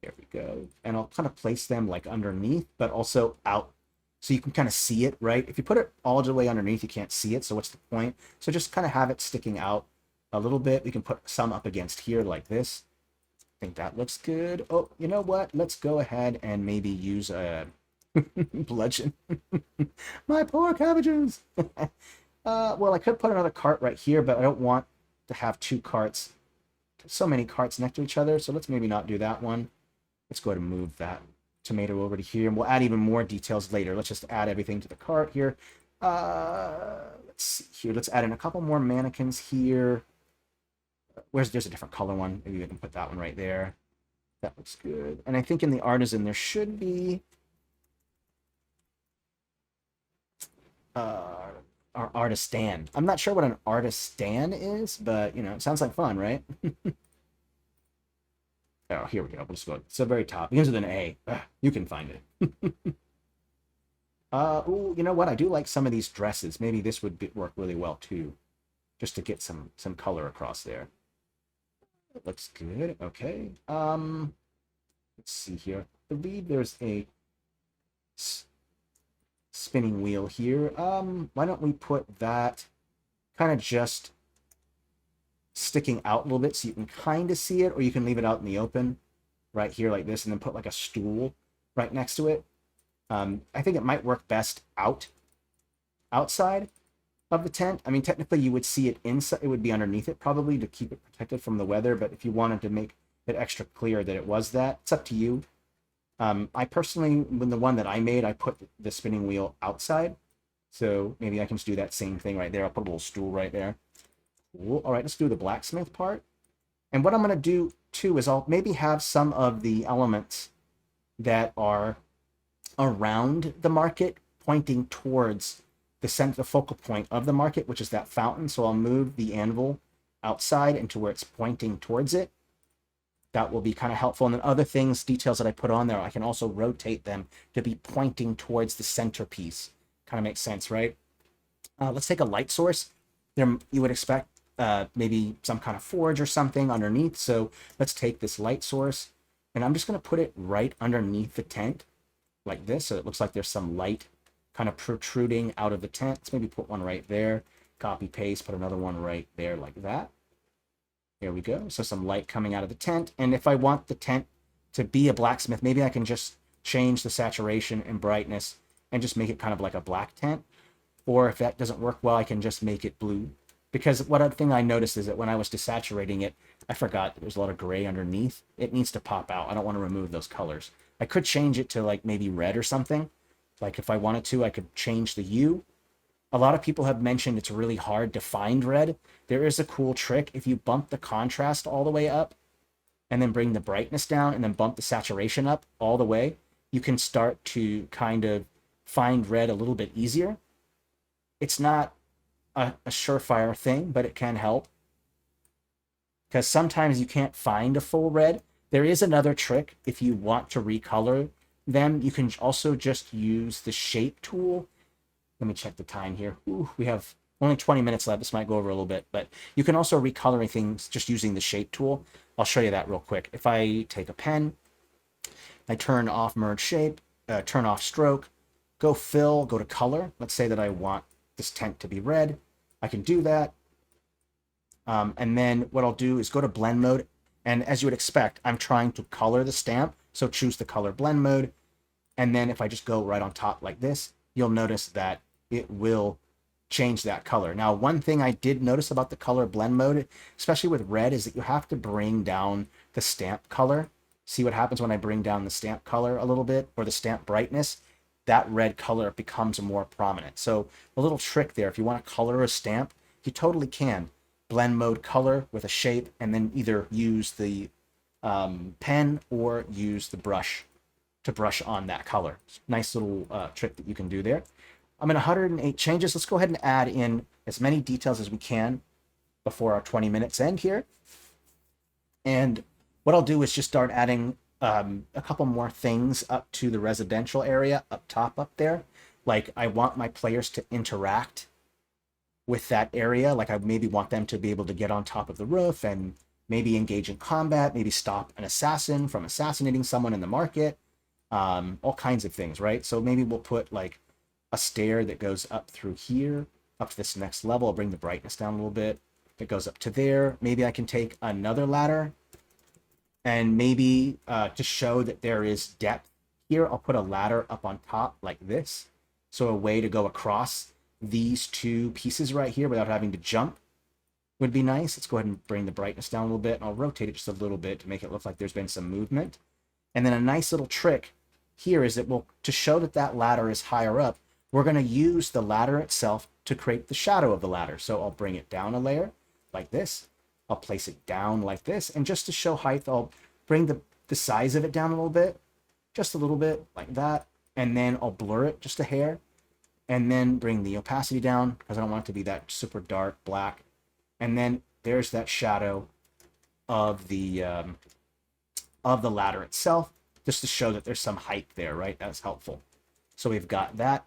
There we go. And I'll kind of place them like underneath, but also out, so you can kind of see it, right? If you put it all the way underneath, you can't see it, so what's the point? So just kind of have it sticking out a little bit. We can put some up against here like this. I think that looks good. Oh, you know what? Let's go ahead and maybe use a bludgeon. My poor cabbages. Well, I could put another cart right here, but I don't want to have two carts, so many carts next to each other. So let's maybe not do that one. Let's go ahead and move that tomato over to here, and we'll add even more details later. Let's just add everything to the cart here. Let's see here. Let's add in a couple more mannequins here. There's a different color one. Maybe we can put that one right there. That looks good. And I think in the artisan there should be our artistan. I'm not sure what an artistan is, but you know, it sounds like fun, right? Oh, here we go. We'll just go. It's the very top. Begins with an A. Ugh, you can find it. Ooh, you know what? I do like some of these dresses. Maybe this would work really well too, just to get some color across there. It looks good. Okay. Let's see here. I believe there's a spinning wheel here. Why don't we put that kind of just sticking out a little bit so you can kind of see it, or you can leave it out in the open right here like this, and then put like a stool right next to it. I think it might work best outside of the tent. I mean, technically you would see it inside. It would be underneath it probably to keep it protected from the weather, but if you wanted to make it extra clear that it was that, it's up to you. I personally, when the one that I made, I put the spinning wheel outside, so maybe I can just do that same thing right there. I'll put a little stool right there. Cool. All right, let's do the blacksmith part. And what I'm going to do too is I'll maybe have some of the elements that are around the market pointing towards the focal point of the market, which is that fountain. So I'll move the anvil outside into where it's pointing towards it. That will be kind of helpful. And then other things, details that I put on there, I can also rotate them to be pointing towards the centerpiece. Kind of makes sense, right? Let's take a light source. There, you would expect maybe some kind of forge or something underneath. So let's take this light source, and I'm just going to put it right underneath the tent like this. So it looks like there's some light kind of protruding out of the tent. Let's maybe put one right there. Copy, paste, put another one right there like that. There we go. So some light coming out of the tent. And if I want the tent to be a blacksmith, maybe I can just change the saturation and brightness and just make it kind of like a black tent. Or if that doesn't work well, I can just make it blue. Because one thing I noticed is that when I was desaturating it, I forgot there's a lot of gray underneath. It needs to pop out. I don't want to remove those colors. I could change it to like maybe red or something. Like if I wanted to, I could change the hue. A lot of people have mentioned it's really hard to find red. There is a cool trick. If you bump the contrast all the way up and then bring the brightness down and then bump the saturation up all the way, you can start to kind of find red a little bit easier. It's not a surefire thing, but it can help. Because sometimes you can't find a full red. There is another trick. If you want to recolor them, you can also just use the shape tool. Let me check the time here. Ooh, we have only 20 minutes left. This might go over a little bit, but you can also recolor things just using the shape tool. I'll show you that real quick. If I take a pen, I turn off merge shape, turn off stroke, go fill, go to color. Let's say that I want this tent to be red. I can do that. And then what I'll do is go to blend mode. And as you would expect, I'm trying to color the stamp. So choose the color blend mode. And then if I just go right on top like this, you'll notice that it will change that color. Now, one thing I did notice about the color blend mode, especially with red, is that you have to bring down the stamp color. See what happens when I bring down the stamp color a little bit, or the stamp brightness? That red color becomes more prominent. So a little trick there, if you want to color a stamp, you totally can. Blend mode color with a shape, and then either use the pen or use the brush to brush on that color. Nice little trick that you can do there. I'm in 108 changes. Let's go ahead and add in as many details as we can before our 20 minutes end here. And what I'll do is just start adding a couple more things up to the residential area up top up there. Like I want my players to interact with that area. Like I maybe want them to be able to get on top of the roof and maybe engage in combat, maybe stop an assassin from assassinating someone in the market, all kinds of things, right? So maybe we'll put like a stair that goes up through here, up to this next level. I'll bring the brightness down a little bit. It goes up to there. Maybe I can take another ladder and maybe to show that there is depth here, I'll put a ladder up on top like this. So a way to go across these two pieces right here without having to jump would be nice. Let's go ahead and bring the brightness down a little bit, and I'll rotate it just a little bit to make it look like there's been some movement. And then a nice little trick here is that to show that that ladder is higher up, we're going to use the ladder itself to create the shadow of the ladder. So I'll bring it down a layer like this. I'll place it down like this. And just to show height, I'll bring the size of it down a little bit, just a little bit like that. And then I'll blur it just a hair. And then bring the opacity down because I don't want it to be that super dark black. And then there's that shadow of the ladder itself, just to show that there's some height there, right? That's helpful. So we've got that.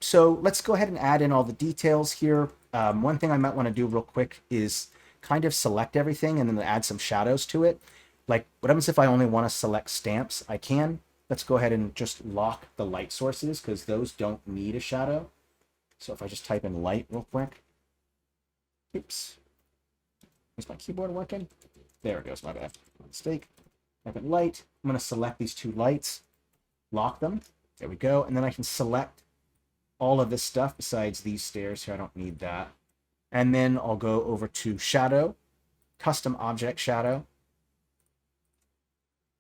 So let's go ahead and add in all the details here. One thing I might want to do real quick is kind of select everything and then add some shadows to it. Like what happens if I only want to select stamps? I can. Let's go ahead and just lock the light sources because those don't need a shadow. So if I just type in light real quick. Oops. Is my keyboard working? There it goes, my bad. Mistake. Type in light. I'm going to select these two lights. Lock them. There we go. And then I can select all of this stuff besides these stairs here. I don't need that. And then I'll go over to shadow. Custom object shadow.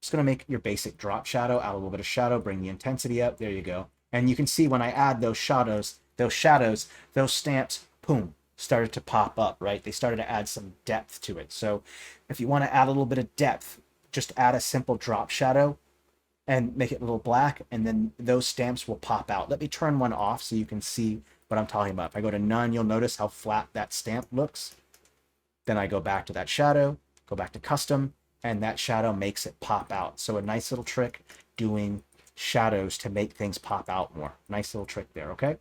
Just going to make your basic drop shadow, add a little bit of shadow, bring the intensity up. There you go. And you can see when I add those shadows, those stamps, boom, started to pop up, right? They started to add some depth to it. So if you want to add a little bit of depth, just add a simple drop shadow and make it a little black, and then those stamps will pop out. Let me turn one off so you can see what I'm talking about. If I go to none, you'll notice how flat that stamp looks. Then I go back to that shadow, go back to custom, and that shadow makes it pop out. So a nice little trick doing shadows to make things pop out more. Nice little trick there, okay?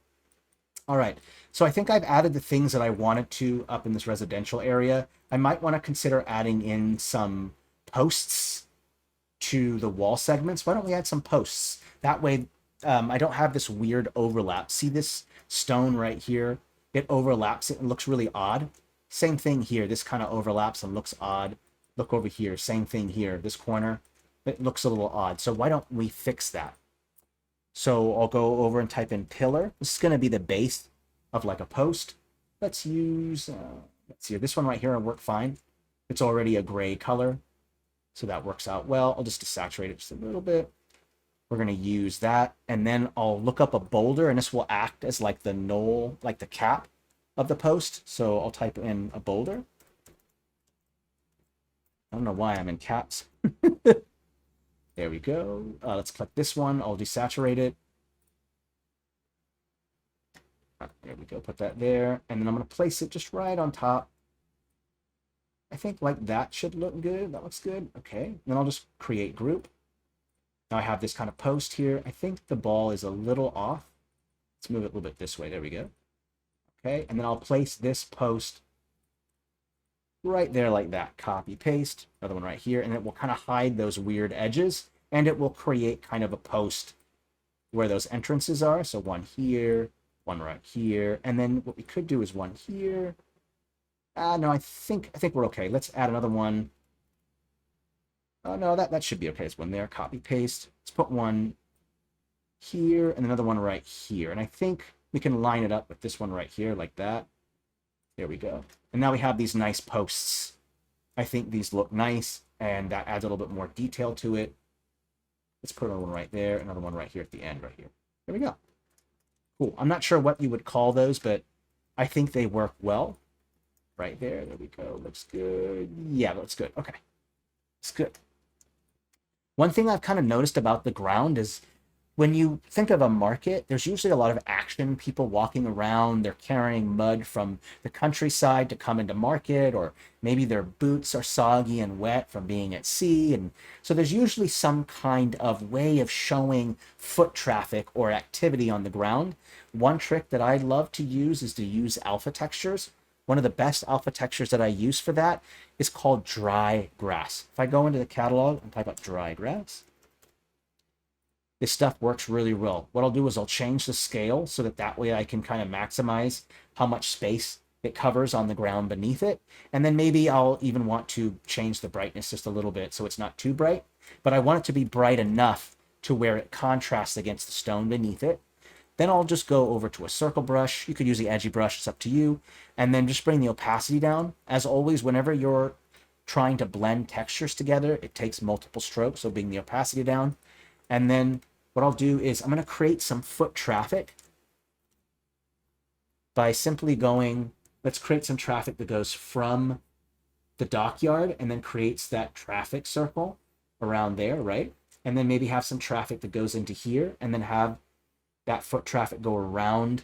All right, so I think I've added the things that I wanted to up in this residential area. I might want to consider adding in some posts to the wall segments. Why don't we add some posts? That way I don't have this weird overlap. See this stone right here? It overlaps, it looks really odd. Same thing here, this kind of overlaps and looks odd. Look over here, same thing here. This corner, it looks a little odd. So why don't we fix that? So I'll go over and type in pillar. This is going to be the base of like a post. Let's use, let's see, this one right here will work fine. It's already a gray color, so that works out well. I'll just desaturate it just a little bit. We're going to use that, and then I'll look up a boulder, and this will act as like the knoll, like the cap of the post. So I'll type in a boulder. I don't know why I'm in caps. There we go. Let's click this one. I'll desaturate it. There we go, put that there. And then I'm going to place it just right on top. I think like that should look good. That looks good. Okay, and then I'll just create group. Now I have this kind of post here. I think the ball is a little off. Let's move it a little bit this way. There we go. Okay, and then I'll place this post right there like that. Copy, paste, another one right here, and it will kind of hide those weird edges, and it will create kind of a post where those entrances are. So one here, one right here, and then what we could do is one here. No, I think we're okay. Let's add another one. Oh no, that should be okay. It's one there. Copy, paste. Let's put one here and another one right here. And I think we can line it up with this one right here like that. There we go. And now we have these nice posts. I think these look nice, and that adds a little bit more detail to it. Let's put another one right there, another one right here at the end right here. There we go. Cool. I'm not sure what you would call those, but I think they work well. Right there. There we go. Looks good. Yeah, looks good. Okay. It's good. One thing I've kind of noticed about the ground is when you think of a market, there's usually a lot of action, people walking around, they're carrying mud from the countryside to come into market, or maybe their boots are soggy and wet from being at sea. And so there's usually some kind of way of showing foot traffic or activity on the ground. One trick that I love to use is to use alpha textures. One of the best alpha textures that I use for that is called dry grass. If I go into the catalog and type up dry grass, this stuff works really well. What I'll do is I'll change the scale so that way I can kind of maximize how much space it covers on the ground beneath it. And then maybe I'll even want to change the brightness just a little bit so it's not too bright. But I want it to be bright enough to where it contrasts against the stone beneath it. Then I'll just go over to a circle brush. You could use the edgy brush, it's up to you. And then just bring the opacity down. As always, whenever you're trying to blend textures together, it takes multiple strokes, so bring the opacity down. And then what I'll do is I'm going to create some foot traffic by simply going, let's create some traffic that goes from the dockyard and then creates that traffic circle around there, right? And then maybe have some traffic that goes into here and then have that foot traffic go around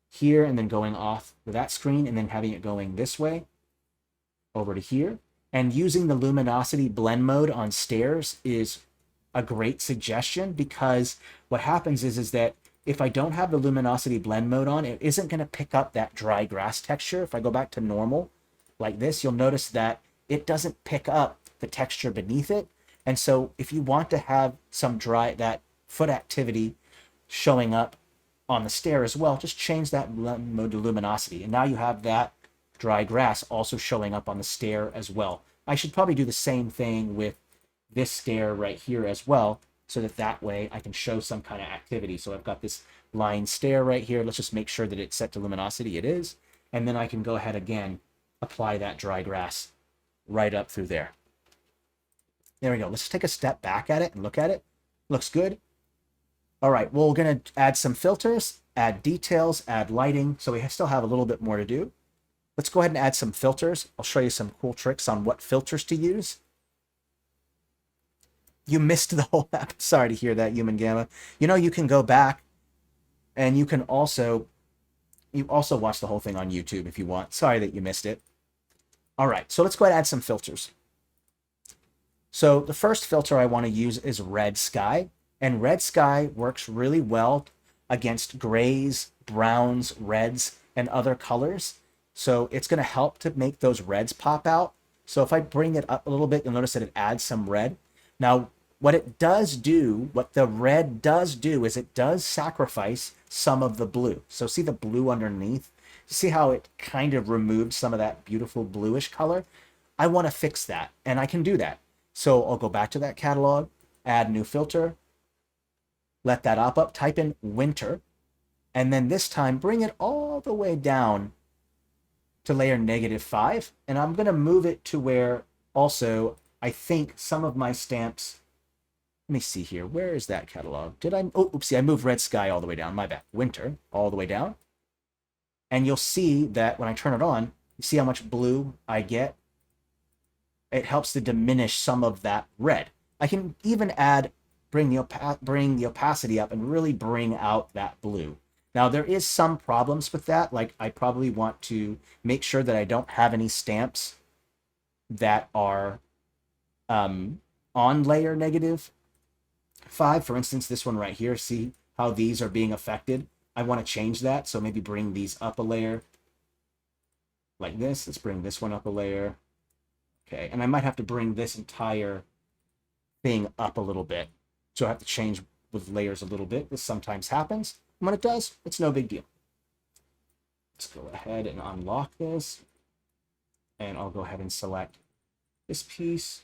here and then going off to that screen and then having it going this way over to here. And using the luminosity blend mode on stairs is a great suggestion, because what happens is that if I don't have the luminosity blend mode on, it isn't going to pick up that dry grass texture. If I go back to normal like this, you'll notice that it doesn't pick up the texture beneath it. And so if you want to have some that foot activity showing up on the stair as well, just change that blend mode to luminosity. And now you have that dry grass also showing up on the stair as well. I should probably do the same thing with this stair right here as well, so that way I can show some kind of activity. So I've got this line stair right here. Let's just make sure that it's set to luminosity. It is. And then I can go ahead again, apply that dry grass right up through there. There we go. Let's take a step back at it and look at it. Looks good. All right, well, we're going to add some filters, add details, add lighting. So we still have a little bit more to do. Let's go ahead and add some filters. I'll show you some cool tricks on what filters to use. You missed the whole app. Sorry to hear that, Human Gamma. You know, you can go back and you also watch the whole thing on YouTube if you want. Sorry that you missed it. All right, so let's go ahead and add some filters. So the first filter I want to use is red sky. And red sky works really well against grays, browns, reds, and other colors. So it's going to help to make those reds pop out. So if I bring it up a little bit, you'll notice that it adds some red. Now, what the red does do is it does sacrifice some of the blue. So see the blue underneath? See how it kind of removed some of that beautiful bluish color? I want to fix that, and I can do that. So I'll go back to that catalog, add new filter, let that up, type in winter, and then this time bring it all the way down to layer -5. And I'm going to move it to where also I think some of my stamps, let me see here. Where is that catalog? Oopsie, I moved red sky all the way down. My bad. Winter all the way down. And you'll see that when I turn it on, you see how much blue I get? It helps to diminish some of that red. I can even bring the opacity up and really bring out that blue. Now, there is some problems with that. Like, I probably want to make sure that I don't have any stamps that are on layer -5. For instance, this one right here, see how these are being affected? I want to change that, so maybe bring these up a layer like this. Let's bring this one up a layer. Okay, and I might have to bring this entire thing up a little bit. So I have to change with layers a little bit. This sometimes happens. And when it does, it's no big deal. Let's go ahead and unlock this. And I'll go ahead and select this piece.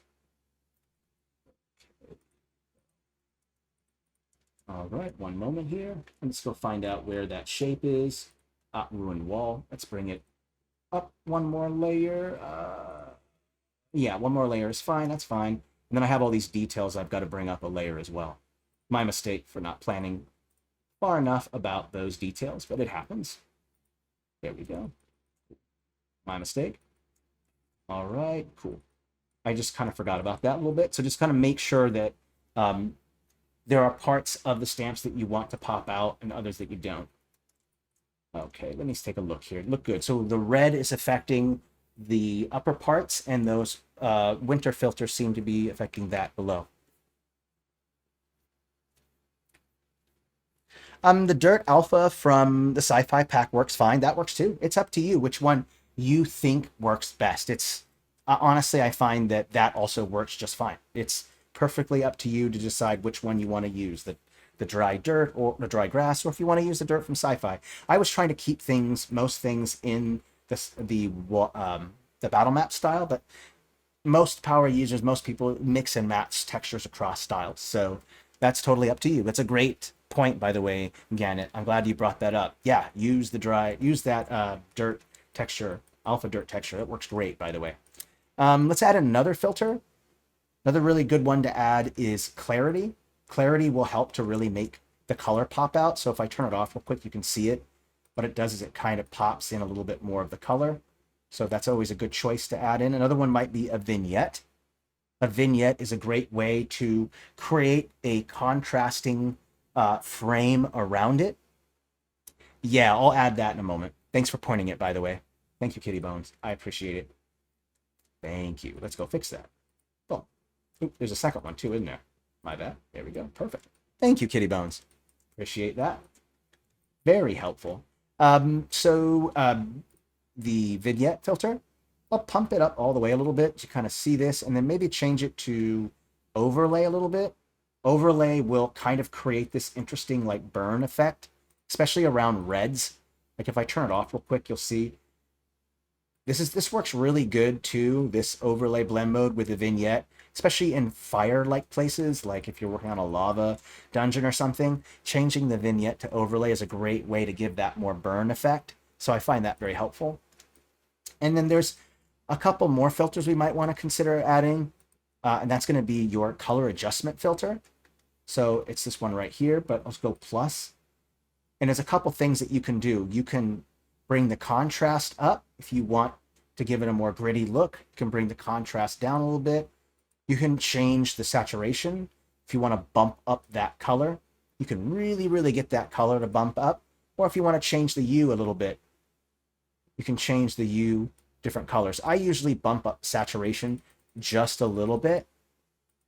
All right, one moment here. Let's go find out where that shape is. Ruined wall. Let's bring it up one more layer. Yeah, one more layer is fine. That's fine. And then I have all these details I've got to bring up a layer as well. My mistake for not planning far enough about those details, but it happens. There we go. My mistake. All right, cool. I just kind of forgot about that a little bit. So just kind of make sure that there are parts of the stamps that you want to pop out and others that you don't. Okay, let me take a look here. Look good. So the red is affecting the upper parts, and those winter filters seem to be affecting that below. The Dirt Alpha from the Sci-Fi pack works fine. That works too. It's up to you which one you think works best. It's honestly, I find that that also works just fine. It's perfectly up to you to decide which one you want to use, the dry dirt or the dry grass, or if you want to use the dirt from Sci-Fi. I was trying to keep most things in the battle map style, but most power users, most people mix and match textures across styles. So that's totally up to you. That's a great point, by the way, Gannett. I'm glad you brought that up. Yeah, use that dirt texture, alpha dirt texture. It works great, by the way. Let's add another filter. Another really good one to add is clarity. Clarity will help to really make the color pop out. So if I turn it off real quick, you can see it. What it does is it kind of pops in a little bit more of the color. So that's always a good choice to add in. Another one might be a vignette. A vignette is a great way to create a contrasting frame around it. Yeah, I'll add that in a moment. Thanks for pointing it, by the way. Thank you, Kitty Bones. I appreciate it. Thank you. Let's go fix that. Oh, there's a second one too, isn't there? My bad. There we go. Perfect. Thank you, Kitty Bones. Appreciate that. Very helpful. The vignette filter, I'll pump it up all the way a little bit to kind of see this, and then maybe change it to overlay a little bit. Overlay will kind of create this interesting like burn effect, especially around reds. Like if I turn it off real quick, you'll see this works really good too, this overlay blend mode with the vignette, especially in fire-like places, like if you're working on a lava dungeon or something. Changing the vignette to overlay is a great way to give that more burn effect. So I find that very helpful. And then there's a couple more filters we might want to consider adding, and that's going to be your color adjustment filter. So it's this one right here, but let's go plus. And there's a couple things that you can do. You can bring the contrast up if you want to give it a more gritty look. You can bring the contrast down a little bit. You can change the saturation if you want to bump up that color. You can really get that color to bump up. Or if you want to change the hue a little bit, you can change the hue, different colors. I usually bump up saturation just a little bit,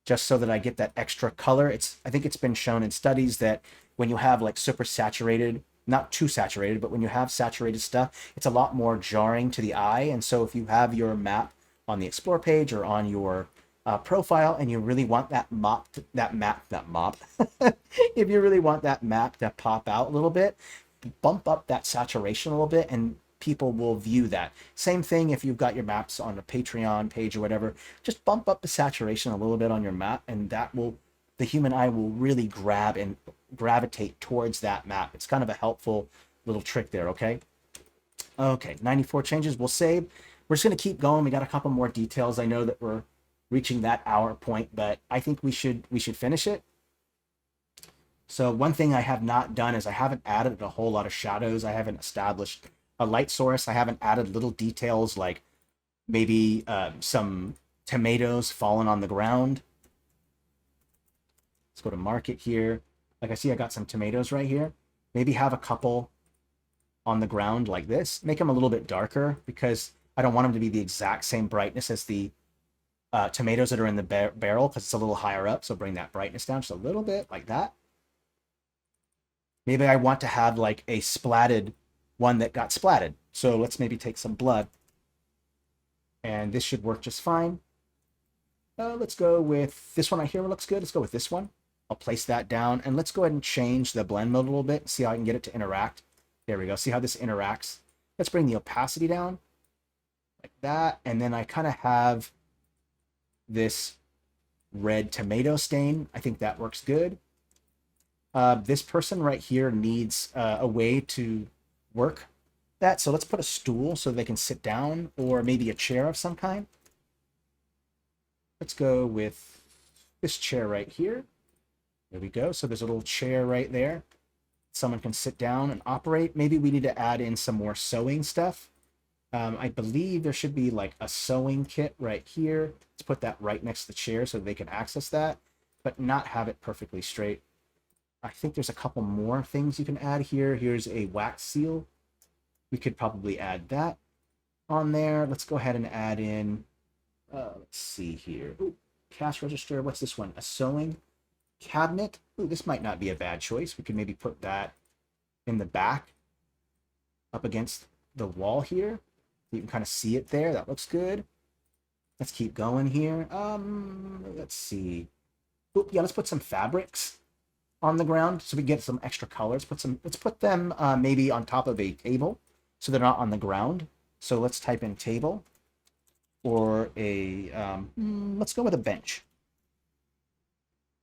just so that I get that extra color. I think it's been shown in studies that when you have like super saturated, not too saturated, but when you have saturated stuff, it's a lot more jarring to the eye. And so if you have your map on the explore page or on your profile, and you really want that map, if you really want that map to pop out a little bit, bump up that saturation a little bit, and people will view that. Same thing if you've got your maps on a Patreon page or whatever, just bump up the saturation a little bit on your map, and the human eye will really grab and gravitate towards that map. It's kind of a helpful little trick there, okay? Okay, 94 changes, we'll save. We're just gonna keep going. We got a couple more details. I know that we're reaching that hour point, but I think we should finish it. So one thing I have not done is I haven't added a whole lot of shadows. I haven't established a light source. I haven't added little details like maybe some tomatoes falling on the ground. Let's go to market here. Like I see I got some tomatoes right here. maybe have a couple on the ground like this. Make them a little bit darker because I don't want them to be the exact same brightness as the tomatoes that are in the barrel because it's a little higher up. So bring that brightness down just a little bit like that. Maybe I want to have like a splatted one that got splatted. So let's maybe take some blood. And this should work just fine. Let's go with this one right here. Looks good. Let's go with this one. I'll place that down. And let's go ahead and change the blend mode a little bit. See how I can get it to interact. There we go. See how this interacts. Let's bring the opacity down like that. And then I kind of have this red tomato stain. I think that works good. This person right here needs a way to work that. So let's put a stool so they can sit down, or maybe a chair of some kind. Let's go with this chair right here. There we go. So there's a little chair right there. Someone can sit down and operate. Maybe we need to add in some more sewing stuff. I believe there should be like a sewing kit right here. Let's put that right next to the chair so they can access that, but not have it perfectly straight. I think there's a couple more things you can add here. Here's a wax seal. We could probably add that on there. Let's go ahead and add in, let's see here. Ooh, cash register. What's this one? A sewing cabinet. Ooh, this might not be a bad choice. We could maybe put that in the back up against the wall here. You can kind of see it there. That looks good. Let's keep going here. Let's see. Ooh, yeah, let's put some fabrics on the ground so we get some extra colors. Let's put them maybe on top of a table so they're not on the ground. So let's type in table, or a let's go with a bench.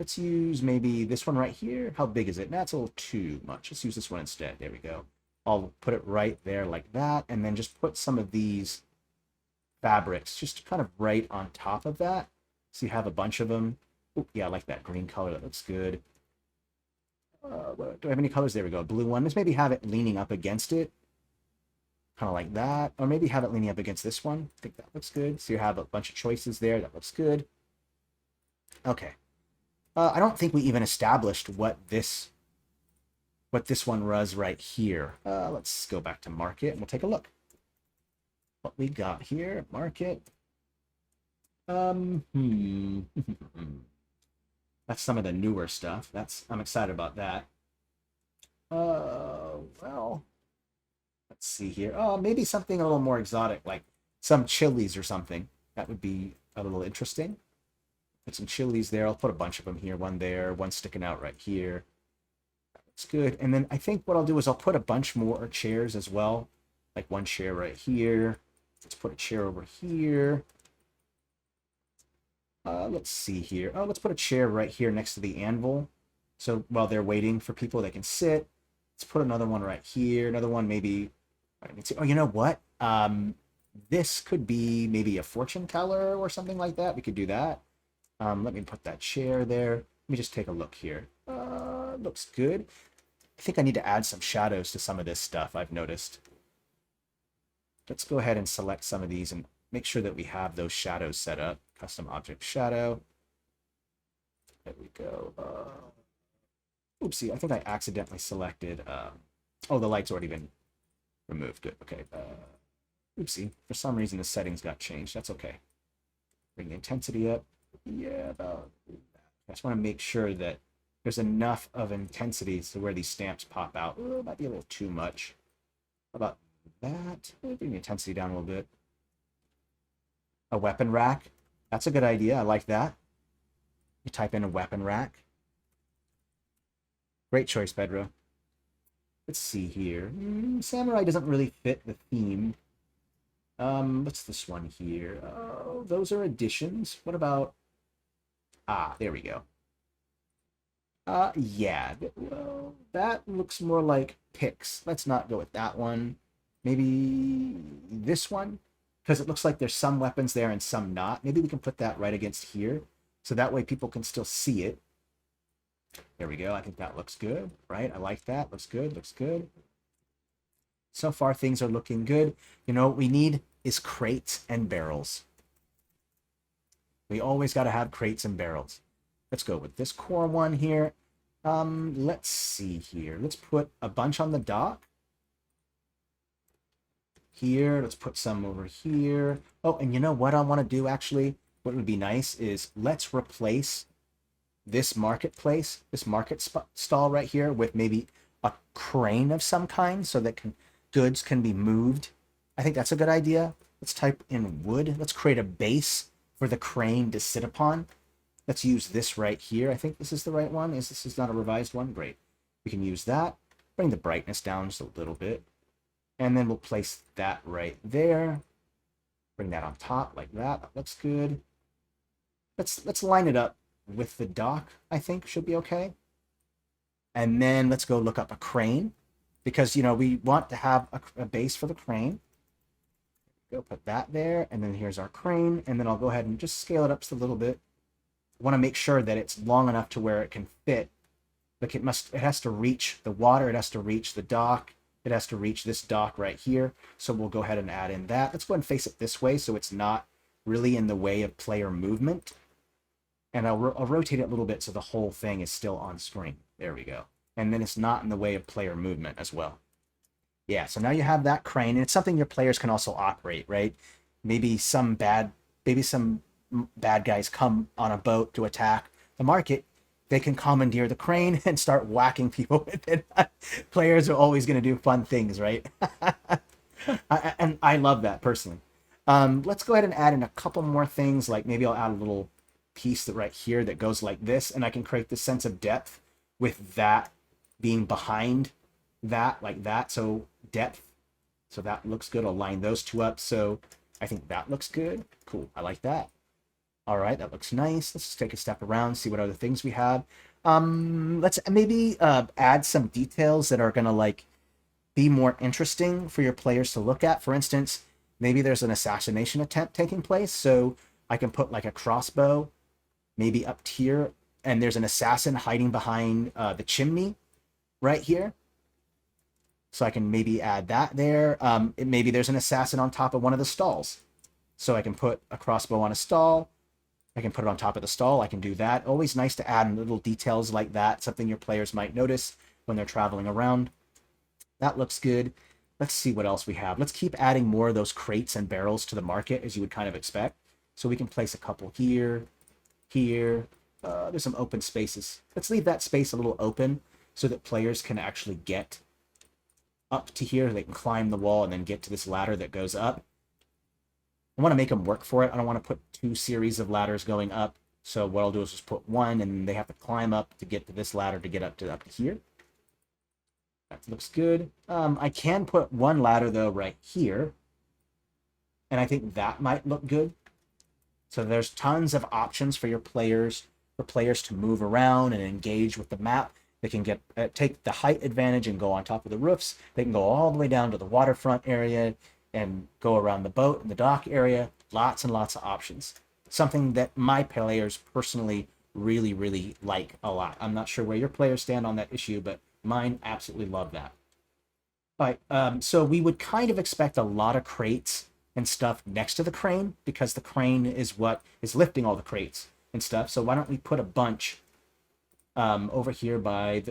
Let's use maybe this one right here. How big is it? That's a little too much. Let's use this one instead. There we go. I'll put it right there like that, and then just put some of these fabrics just kind of right on top of that. So you have a bunch of them. Ooh, yeah, I like that green color. That looks good. Do I have any colors? There we go. Blue one. Let's maybe have it leaning up against it. Kind of like that. Or maybe have it leaning up against this one. I think that looks good. So you have a bunch of choices there. That looks good. Okay. I don't think we even established what this one was right here. Let's go back to market and we'll take a look. What we got here, market. That's some of the newer stuff. I'm excited about that. Well, let's see here. Oh, maybe something a little more exotic, like some chilies or something. That would be a little interesting. Put some chilies there. I'll put a bunch of them here. One there, one sticking out right here. That's good. And then I think what I'll do is I'll put a bunch more chairs as well. Like one chair right here. Let's put a chair over here. Let's see here. Oh, let's put a chair right here next to the anvil. So while they're waiting for people, they can sit. Let's put another one right here. Another one maybe. Oh, you know what? This could be maybe a fortune teller or something like that. We could do that. Let me put that chair there. Let me just take a look here. Looks good. I think I need to add some shadows to some of this stuff, I've noticed. Let's go ahead and select some of these and make sure that we have those shadows set up. Custom object shadow. There we go. Oopsie, I think I accidentally selected... oh, the light's already been removed. Good, okay. Oopsie, for some reason the settings got changed. That's okay. Bring the intensity up. Yeah, about that. I just want to make sure that there's enough of intensity to where these stamps pop out. Ooh, might be a little too much. How about that? Bring the intensity down a little bit. A weapon rack. That's a good idea. I like that. You type in a weapon rack. Great choice, Pedro. Let's see here. Samurai doesn't really fit the theme. What's this one here? Oh, those are additions. What about... Ah, there we go. Yeah. Well, that looks more like picks. Let's not go with that one. Maybe this one? Because it looks like there's some weapons there and some not. Maybe we can put that right against here. So that way people can still see it. There we go. I think that looks good, right? I like that. Looks good. Looks good. So far, things are looking good. You know, what we need is crates and barrels. We always got to have crates and barrels. Let's go with this core one here. Let's see here. Let's put a bunch on the dock. Here, let's put some over here. Oh, and you know what I want to do actually? What would be nice is let's replace this marketplace, this market stall right here with maybe a crane of some kind so that goods can be moved. I think that's a good idea. Let's type in wood. Let's create a base for the crane to sit upon. Let's use this right here. I think this is the right one. This is not a revised one? Great. We can use that. Bring the brightness down just a little bit. And then we'll place that right there. Bring that on top like that. That looks good. Let's line it up with the dock, I think should be okay. And then let's go look up a crane because, you know, we want to have a base for the crane. Go put that there. And then here's our crane. And then I'll go ahead and just scale it up just a little bit. I want to make sure that it's long enough to where it can fit. Like it has to reach the water. It has to reach the dock. It has to reach this dock right here. So we'll go ahead and add in that. Let's go ahead and face it this way so it's not really in the way of player movement. And I'll rotate it a little bit so the whole thing is still on screen. There we go. And then it's not in the way of player movement as well. Yeah, so now you have that crane. And it's something your players can also operate, right? Maybe some bad guys come on a boat to attack the market. They can commandeer the crane and start whacking people with it. Players are always going to do fun things, right? And I love that personally. Let's go ahead and add in a couple more things. Like maybe I'll add a little piece that right here that goes like this, and I can create this sense of depth with that being behind that, like that. So depth. So that looks good. I'll line those two up. So I think that looks good. Cool. I like that. All right, that looks nice. Let's just take a step around, see what other things we have. Let's maybe add some details that are gonna like be more interesting for your players to look at. For instance, maybe there's an assassination attempt taking place, so I can put like a crossbow maybe up here, and there's an assassin hiding behind the chimney right here. So I can maybe add that there. Maybe there's an assassin on top of one of the stalls. So I can put a crossbow on a stall. I can put it on top of the stall. I can do that. Always nice to add little details like that, something your players might notice when they're traveling around. That looks good. Let's see what else we have. Let's keep adding more of those crates and barrels to the market, as you would kind of expect. So we can place a couple here, here. There's some open spaces. Let's leave that space a little open so that players can actually get up to here. They can climb the wall and then get to this ladder that goes up. I want to make them work for it. I don't want to put two series of ladders going up. So what I'll do is just put one, and they have to climb up to get to this ladder to get up to here. That looks good. I can put one ladder, though, right here. And I think that might look good. So there's tons of options for your players, to move around and engage with the map. They can take the height advantage and go on top of the roofs. They can go all the way down to the waterfront area and go around the boat and the dock area. Lots and lots of options. Something that my players personally really, really like a lot. I'm not sure where your players stand on that issue, but mine absolutely love that. All right, so we would kind of expect a lot of crates and stuff next to the crane because the crane is what is lifting all the crates and stuff. So why don't we put a bunch over here by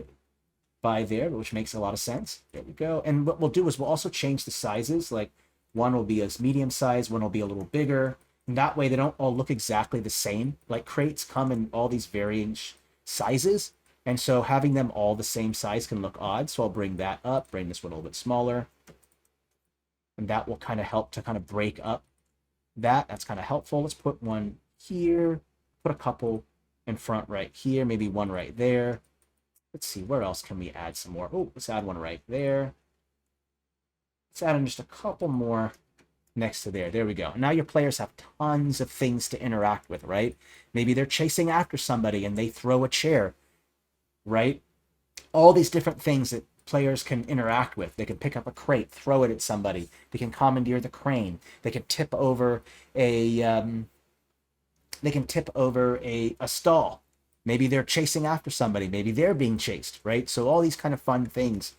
there, which makes a lot of sense. There we go. And what we'll do is we'll also change the sizes. Like one will be as medium size, one will be a little bigger. And that way they don't all look exactly the same. Like crates come in all these varying sizes. And so having them all the same size can look odd. So I'll bring that up, bring this one a little bit smaller. And that will kind of help to kind of break up that. That's kind of helpful. Let's put one here, put a couple in front right here, maybe one right there. Let's see, where else can we add some more? Oh, let's add one right there. Let's add in just a couple more next to there. There we go. Now your players have tons of things to interact with, right? Maybe they're chasing after somebody and they throw a chair, right? All these different things that players can interact with. They can pick up a crate, throw it at somebody. They can commandeer the crane. They can tip over a stall. Maybe they're chasing after somebody. Maybe they're being chased, right? So all these kind of fun things.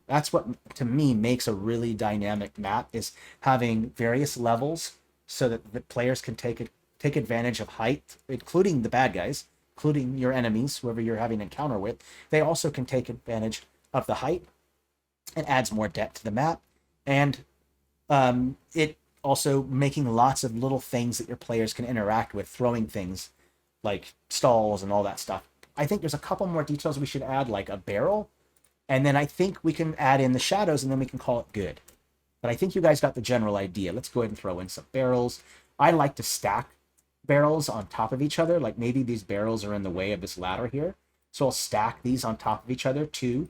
That's what, to me, makes a really dynamic map, is having various levels so that the players can take advantage of height, including the bad guys, including your enemies, whoever you're having an encounter with, they also can take advantage of the height. It adds more depth to the map, and it also making lots of little things that your players can interact with, throwing things like stalls and all that stuff. I think there's a couple more details we should add, like a barrel, and then I think we can add in the shadows, and then we can call it good. But I think you guys got the general idea. Let's go ahead and throw in some barrels. I like to stack barrels on top of each other. Like maybe these barrels are in the way of this ladder here. So I'll stack these on top of each other too.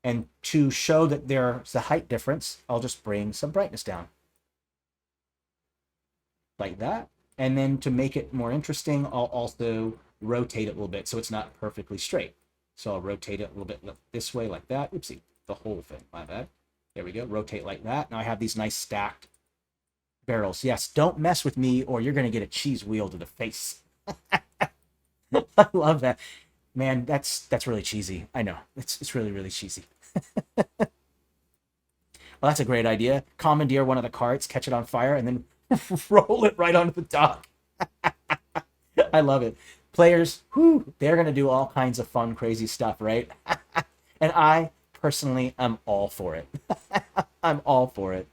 And to show that there's a height difference, I'll just bring some brightness down. Like that. And then to make it more interesting, I'll also rotate it a little bit so it's not perfectly straight. So I'll rotate it a little bit this way like that. Oopsie, the whole thing, my bad. There we go, rotate like that. Now I have these nice stacked barrels. Yes, don't mess with me or you're going to get a cheese wheel to the face. I love that. Man, that's really cheesy. I know, it's really, really cheesy. Well, that's a great idea. Commandeer one of the carts, catch it on fire, and then roll it right onto the dock. I love it. Players, they're going to do all kinds of fun, crazy stuff, right? And I personally am all for it. I'm all for it.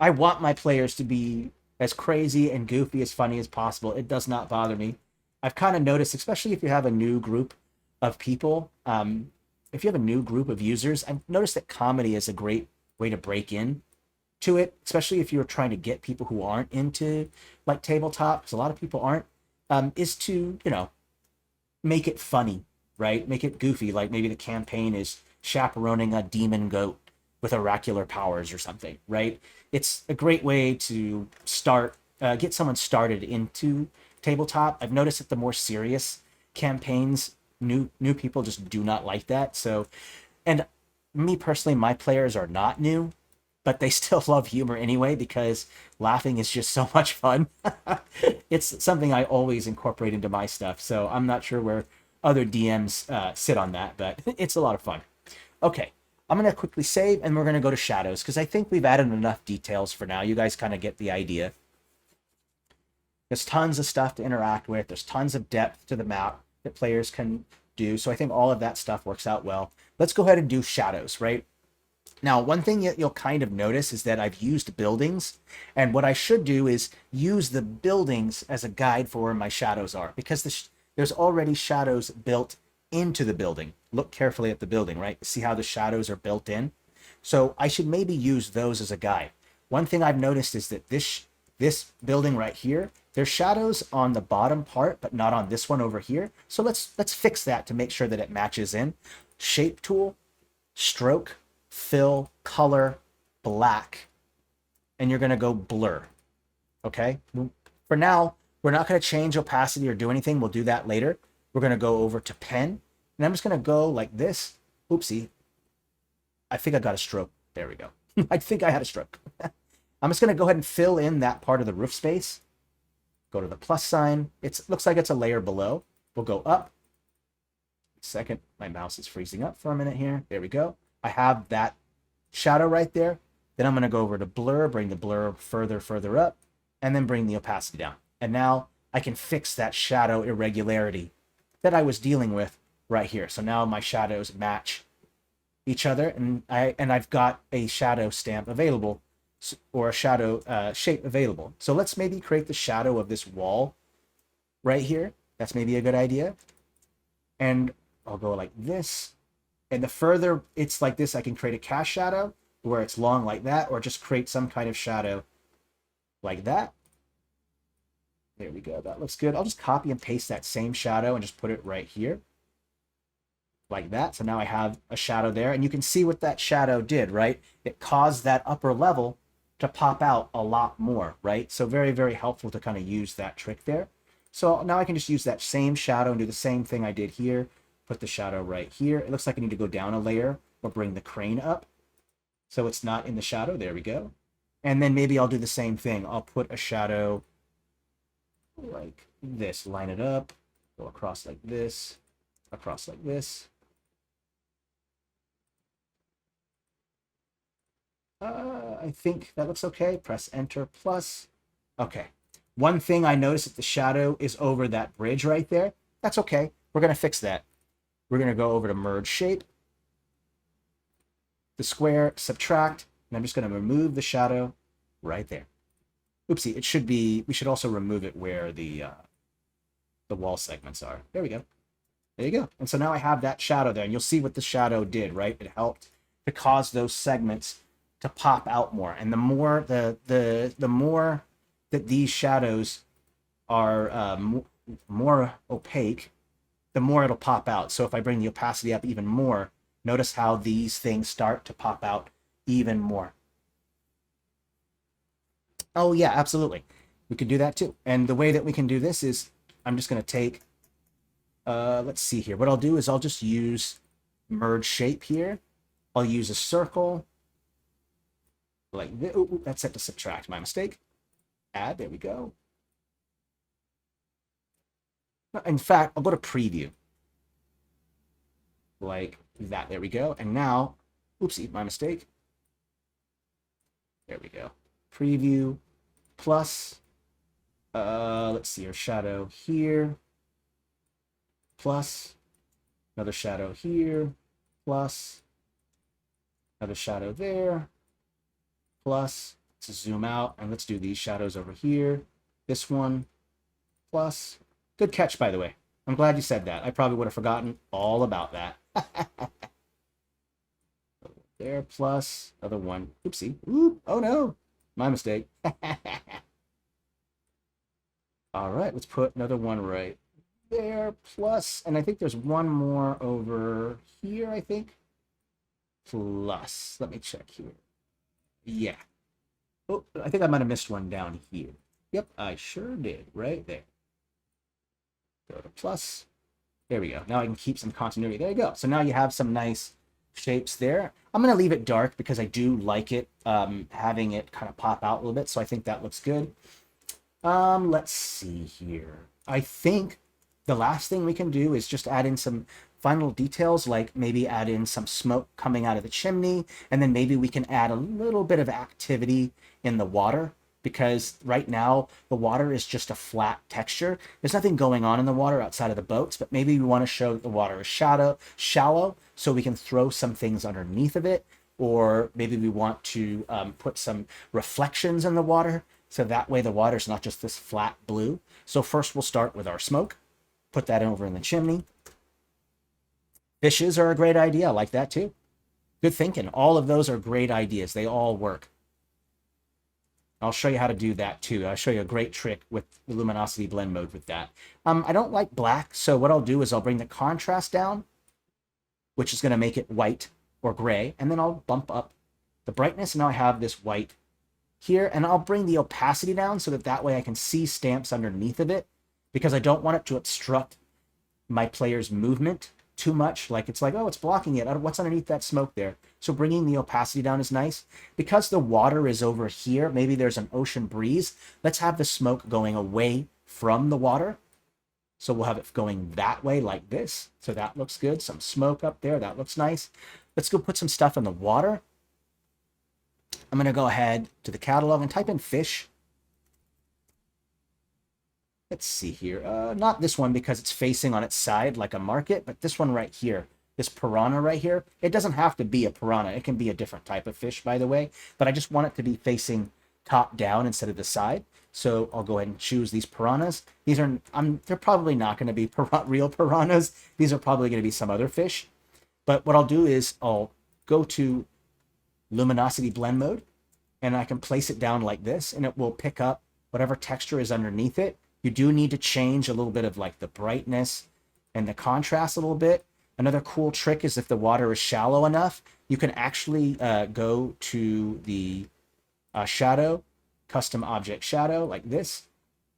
I want my players to be as crazy and goofy, as funny as possible. It does not bother me. I've kind of noticed, especially if you have a new group of people, if you have a new group of users, I've noticed that comedy is a great way to break in to it, especially if you're trying to get people who aren't into like tabletop, because a lot of people aren't, is to, make it funny, right? Make it goofy. Like maybe the campaign is chaperoning a demon goat with oracular powers or something, right? It's a great way to start, get someone started into tabletop. I've noticed that the more serious campaigns, new people just do not like that. So, and me personally, my players are not new, but they still love humor anyway because laughing is just so much fun. It's something I always incorporate into my stuff. So I'm not sure where other DMs sit on that, but it's a lot of fun. Okay, I'm going to quickly save and we're going to go to shadows because I think we've added enough details for now. You guys kind of get the idea. There's tons of stuff to interact with. There's tons of depth to the map that players can do. So I think all of that stuff works out well. Let's go ahead and do shadows, right? Now, one thing you'll kind of notice is that I've used buildings, and what I should do is use the buildings as a guide for where my shadows are, because there's already shadows built into the building. Look carefully at the building, right? See how the shadows are built in? So I should maybe use those as a guide. One thing I've noticed is that this building right here, there's shadows on the bottom part, but not on this one over here. So let's fix that to make sure that it matches in. Shape tool, stroke, fill, color, black, and you're going to go blur. Okay? For now, we're not going to change opacity or do anything. We'll do that later. We're going to go over to pen, and I'm just going to go like this. Oopsie. I think I got a stroke. There we go. I think I had a stroke. I'm just going to go ahead and fill in that part of the roof space. Go to the plus sign. It looks like it's a layer below. We'll go up. Second, my mouse is freezing up for a minute here. There we go. I have that shadow right there. Then I'm going to go over to blur, bring the blur further up, and then bring the opacity down. And now I can fix that shadow irregularity that I was dealing with right here. So now my shadows match each other, and I've got a shadow stamp available, or a shadow shape available. So let's maybe create the shadow of this wall right here. That's maybe a good idea. And I'll go like this. And the further it's like this, I can create a cast shadow where it's long like that, or just create some kind of shadow like that. There we go. That looks good. I'll just copy and paste that same shadow and just put it right here like that. So now I have a shadow there, and you can see what that shadow did, right? It caused that upper level to pop out a lot more, right? So very, very helpful to kind of use that trick there. So now I can just use that same shadow and do the same thing I did here. Put the shadow right here. It looks like I need to go down a layer or bring the crane up so it's not in the shadow. There we go. And then maybe I'll do the same thing. I'll put a shadow like this, line it up, go across like this, across like this. I think that looks okay. Press enter plus. Okay. One thing I noticed that the shadow is over that bridge right there. That's okay. We're going to fix that. We're going to go over to merge shape, the square, subtract, and I'm just going to remove the shadow right there. Oopsie, it should be, we should also remove it where the wall segments are. There we go. There you go. And so now I have that shadow there, and you'll see what the shadow did, right? It helped to cause those segments to pop out more. And the more the more that these shadows are more opaque, the more it'll pop out. So if I bring the opacity up even more, notice how these things start to pop out even more. Oh yeah, absolutely. We could do that too. And the way that we can do this is I'm just going to take, let's see here. What I'll do is I'll just use merge shape here. I'll use a circle like this. Ooh, that's set to subtract. My mistake. Add. There we go. In fact, I'll go to preview. Like that. There we go. And now, oopsie, my mistake. There we go. Preview plus, let's see, our shadow here, plus another shadow here, plus another shadow there, plus, let's zoom out and let's do these shadows over here. This one, plus, good catch, by the way. I'm glad you said that. I probably would have forgotten all about that. There, plus, other one. Oopsie. Oop, oh no, my mistake. All right, let's put another one right there, plus, and I think there's one more over here, I think. Plus, let me check here. Yeah. Oh, I think I might have missed one down here. Yep, I sure did, right there. Go to plus. There we go. Now I can keep some continuity. There you go. So now you have some nice shapes there. I'm going to leave it dark because I do like it, having it kind of pop out a little bit. So I think that looks good. Let's see here. I think the last thing we can do is just add in some final details, like maybe add in some smoke coming out of the chimney, and then maybe we can add a little bit of activity in the water, because right now the water is just a flat texture. There's nothing going on in the water outside of the boats, but maybe we want to show that the water is shallow, so we can throw some things underneath of it, or maybe we want to put some reflections in the water, so that way the water is not just this flat blue. So first we'll start with our smoke, put that over in the chimney. Fishes are a great idea. I like that too. Good thinking. All of those are great ideas. They all work. I'll show you how to do that too. I'll show you a great trick with the luminosity blend mode with that. I don't like black, so what I'll do is I'll bring the contrast down, which is going to make it white or gray, and then I'll bump up the brightness, and now I have this white here, and I'll bring the opacity down so that way I can see stamps underneath of it, because I don't want it to obstruct my player's movement too much. Like it's like, oh, it's blocking it. What's underneath that smoke there? So bringing the opacity down is nice. Because the water is over here, maybe there's an ocean breeze. Let's have the smoke going away from the water. So we'll have it going that way like this. So that looks good. Some smoke up there. That looks nice. Let's go put some stuff in the water. I'm going to go ahead to the catalog and type in fish. Let's see here. Not this one because it's facing on its side like a market, but this one right here, this piranha right here. It doesn't have to be a piranha. It can be a different type of fish, by the way, but I just want it to be facing top down instead of the side. So I'll go ahead and choose these piranhas. These are, they're probably not going to be real piranhas. These are probably going to be some other fish. But what I'll do is I'll go to luminosity blend mode, and I can place it down like this, and it will pick up whatever texture is underneath it. You do need to change a little bit of like the brightness and the contrast a little bit. Another cool trick is if the water is shallow enough, you can actually go to the shadow, custom object shadow like this,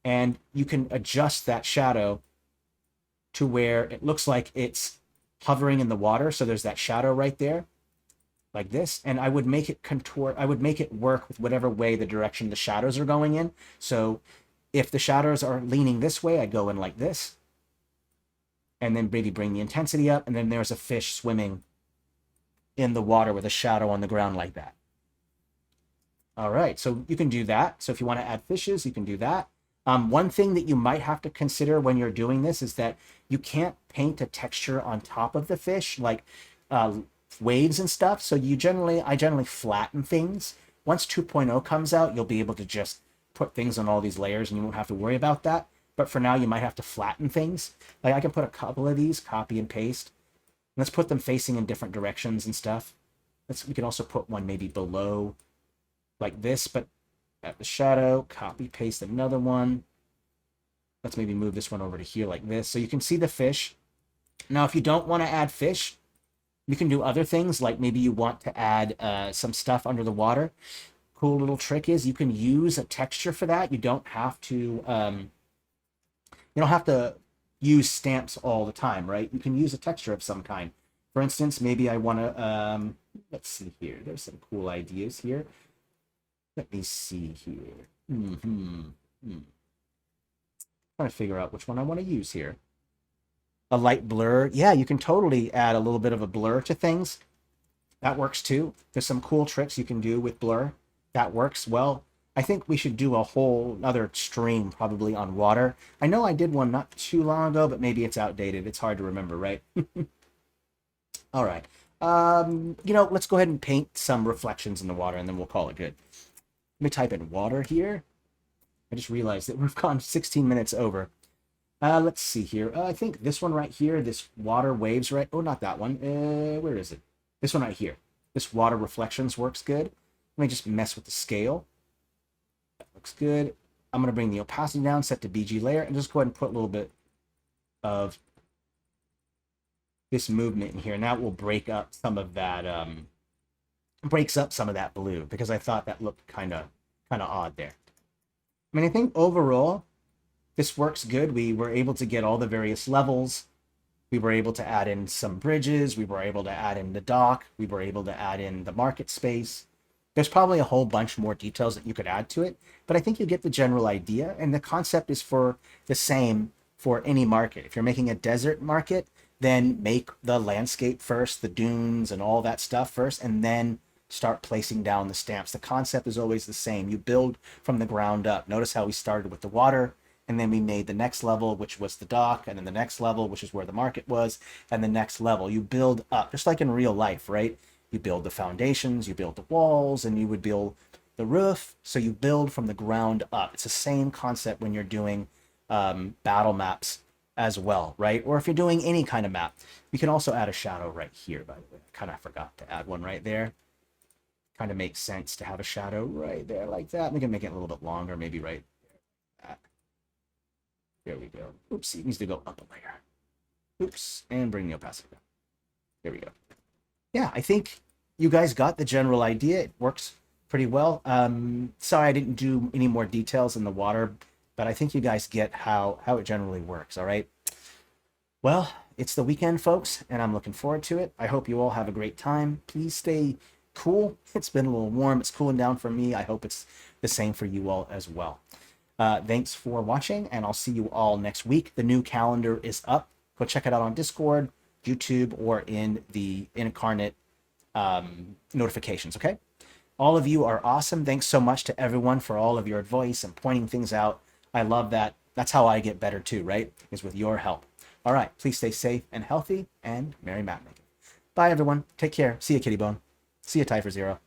and you can adjust that shadow to where it looks like it's hovering in the water. So there's that shadow right there like this, and I would make it contour. I would make it work with whatever way the direction the shadows are going in. So if the shadows are leaning this way, I go in like this, and then maybe bring the intensity up, and then there's a fish swimming in the water with a shadow on the ground like that. All right, so you can do that. So if you want to add fishes, you can do that. One thing that you might have to consider when you're doing this is that you can't paint a texture on top of the fish, like uh, waves and stuff. So I generally flatten things. Once 2.0 comes out, you'll be able to just put things on all these layers and you won't have to worry about that. But for now, you might have to flatten things. Like I can put a couple of these, copy and paste. Let's put them facing in different directions and stuff. We can also put one maybe below like this, but at the shadow, copy, paste another one. Let's maybe move this one over to here like this. So you can see the fish. Now, if you don't want to add fish, you can do other things, like maybe you want to add some stuff under the water. Cool little trick is you can use a texture for that. You don't have to use stamps all the time, right? You can use a texture of some kind. For instance, maybe I want to, let's see here. There's some cool ideas here. Let me see here. Trying to figure out which one I want to use here. A light blur. Yeah, you can totally add a little bit of a blur to things. That works too. There's some cool tricks you can do with blur. That works well. I think we should do a whole other stream probably on water. I know I did one not too long ago, but maybe it's outdated. It's hard to remember, right? All right. Let's go ahead and paint some reflections in the water and then we'll call it good. Let me type in water here. I just realized that we've gone 16 minutes over. Let's see here. I think this one right here, this water waves, right? Oh, not that one. Where is it? This one right here. This water reflections works good. Let me just mess with the scale. That looks good. I'm going to bring the opacity down, set to BG layer, and just go ahead and put a little bit of this movement in here. And that will break up some of that, breaks up some of that blue, because I thought that looked kind of odd there. I mean, I think overall, this works good. We were able to get all the various levels. We were able to add in some bridges. We were able to add in the dock. We were able to add in the market space. There's probably a whole bunch more details that you could add to it, but I think you get the general idea. And the concept is for the same for any market. If you're making a desert market, then make the landscape first, the dunes and all that stuff first, and then start placing down the stamps. The concept is always the same. You build from the ground up. Notice how we started with the water, and then we made the next level, which was the dock, and then the next level, which is where the market was, and the next level. You build up, just like in real life, right? You build the foundations, you build the walls, and you would build the roof. So you build from the ground up. It's the same concept when you're doing battle maps as well, right? Or if you're doing any kind of map. You can also add a shadow right here, by the way. I kind of forgot to add one right there. Kind of makes sense to have a shadow right there like that. We can make it a little bit longer, maybe right there. There we go. Oops, it needs to go up a layer. Oops, and bring the opacity down. There we go. Yeah, I think you guys got the general idea. It works pretty well. Sorry I didn't do any more details in the water, but I think you guys get how it generally works, all right? Well, it's the weekend, folks, and I'm looking forward to it. I hope you all have a great time. Please stay cool. It's been a little warm. It's cooling down for me. I hope it's the same for you all as well. Thanks for watching, and I'll see you all next week. The new calendar is up. Go check it out on Discord, YouTube, or in the Inkarnate notifications, okay? All of you are awesome. Thanks so much to everyone for all of your advice and pointing things out. I love that. That's how I get better too, right? Is with your help. All right, please stay safe and healthy, and merry map making. Bye, everyone. Take care. See you, Kitty Bone. See you, Typher Zero.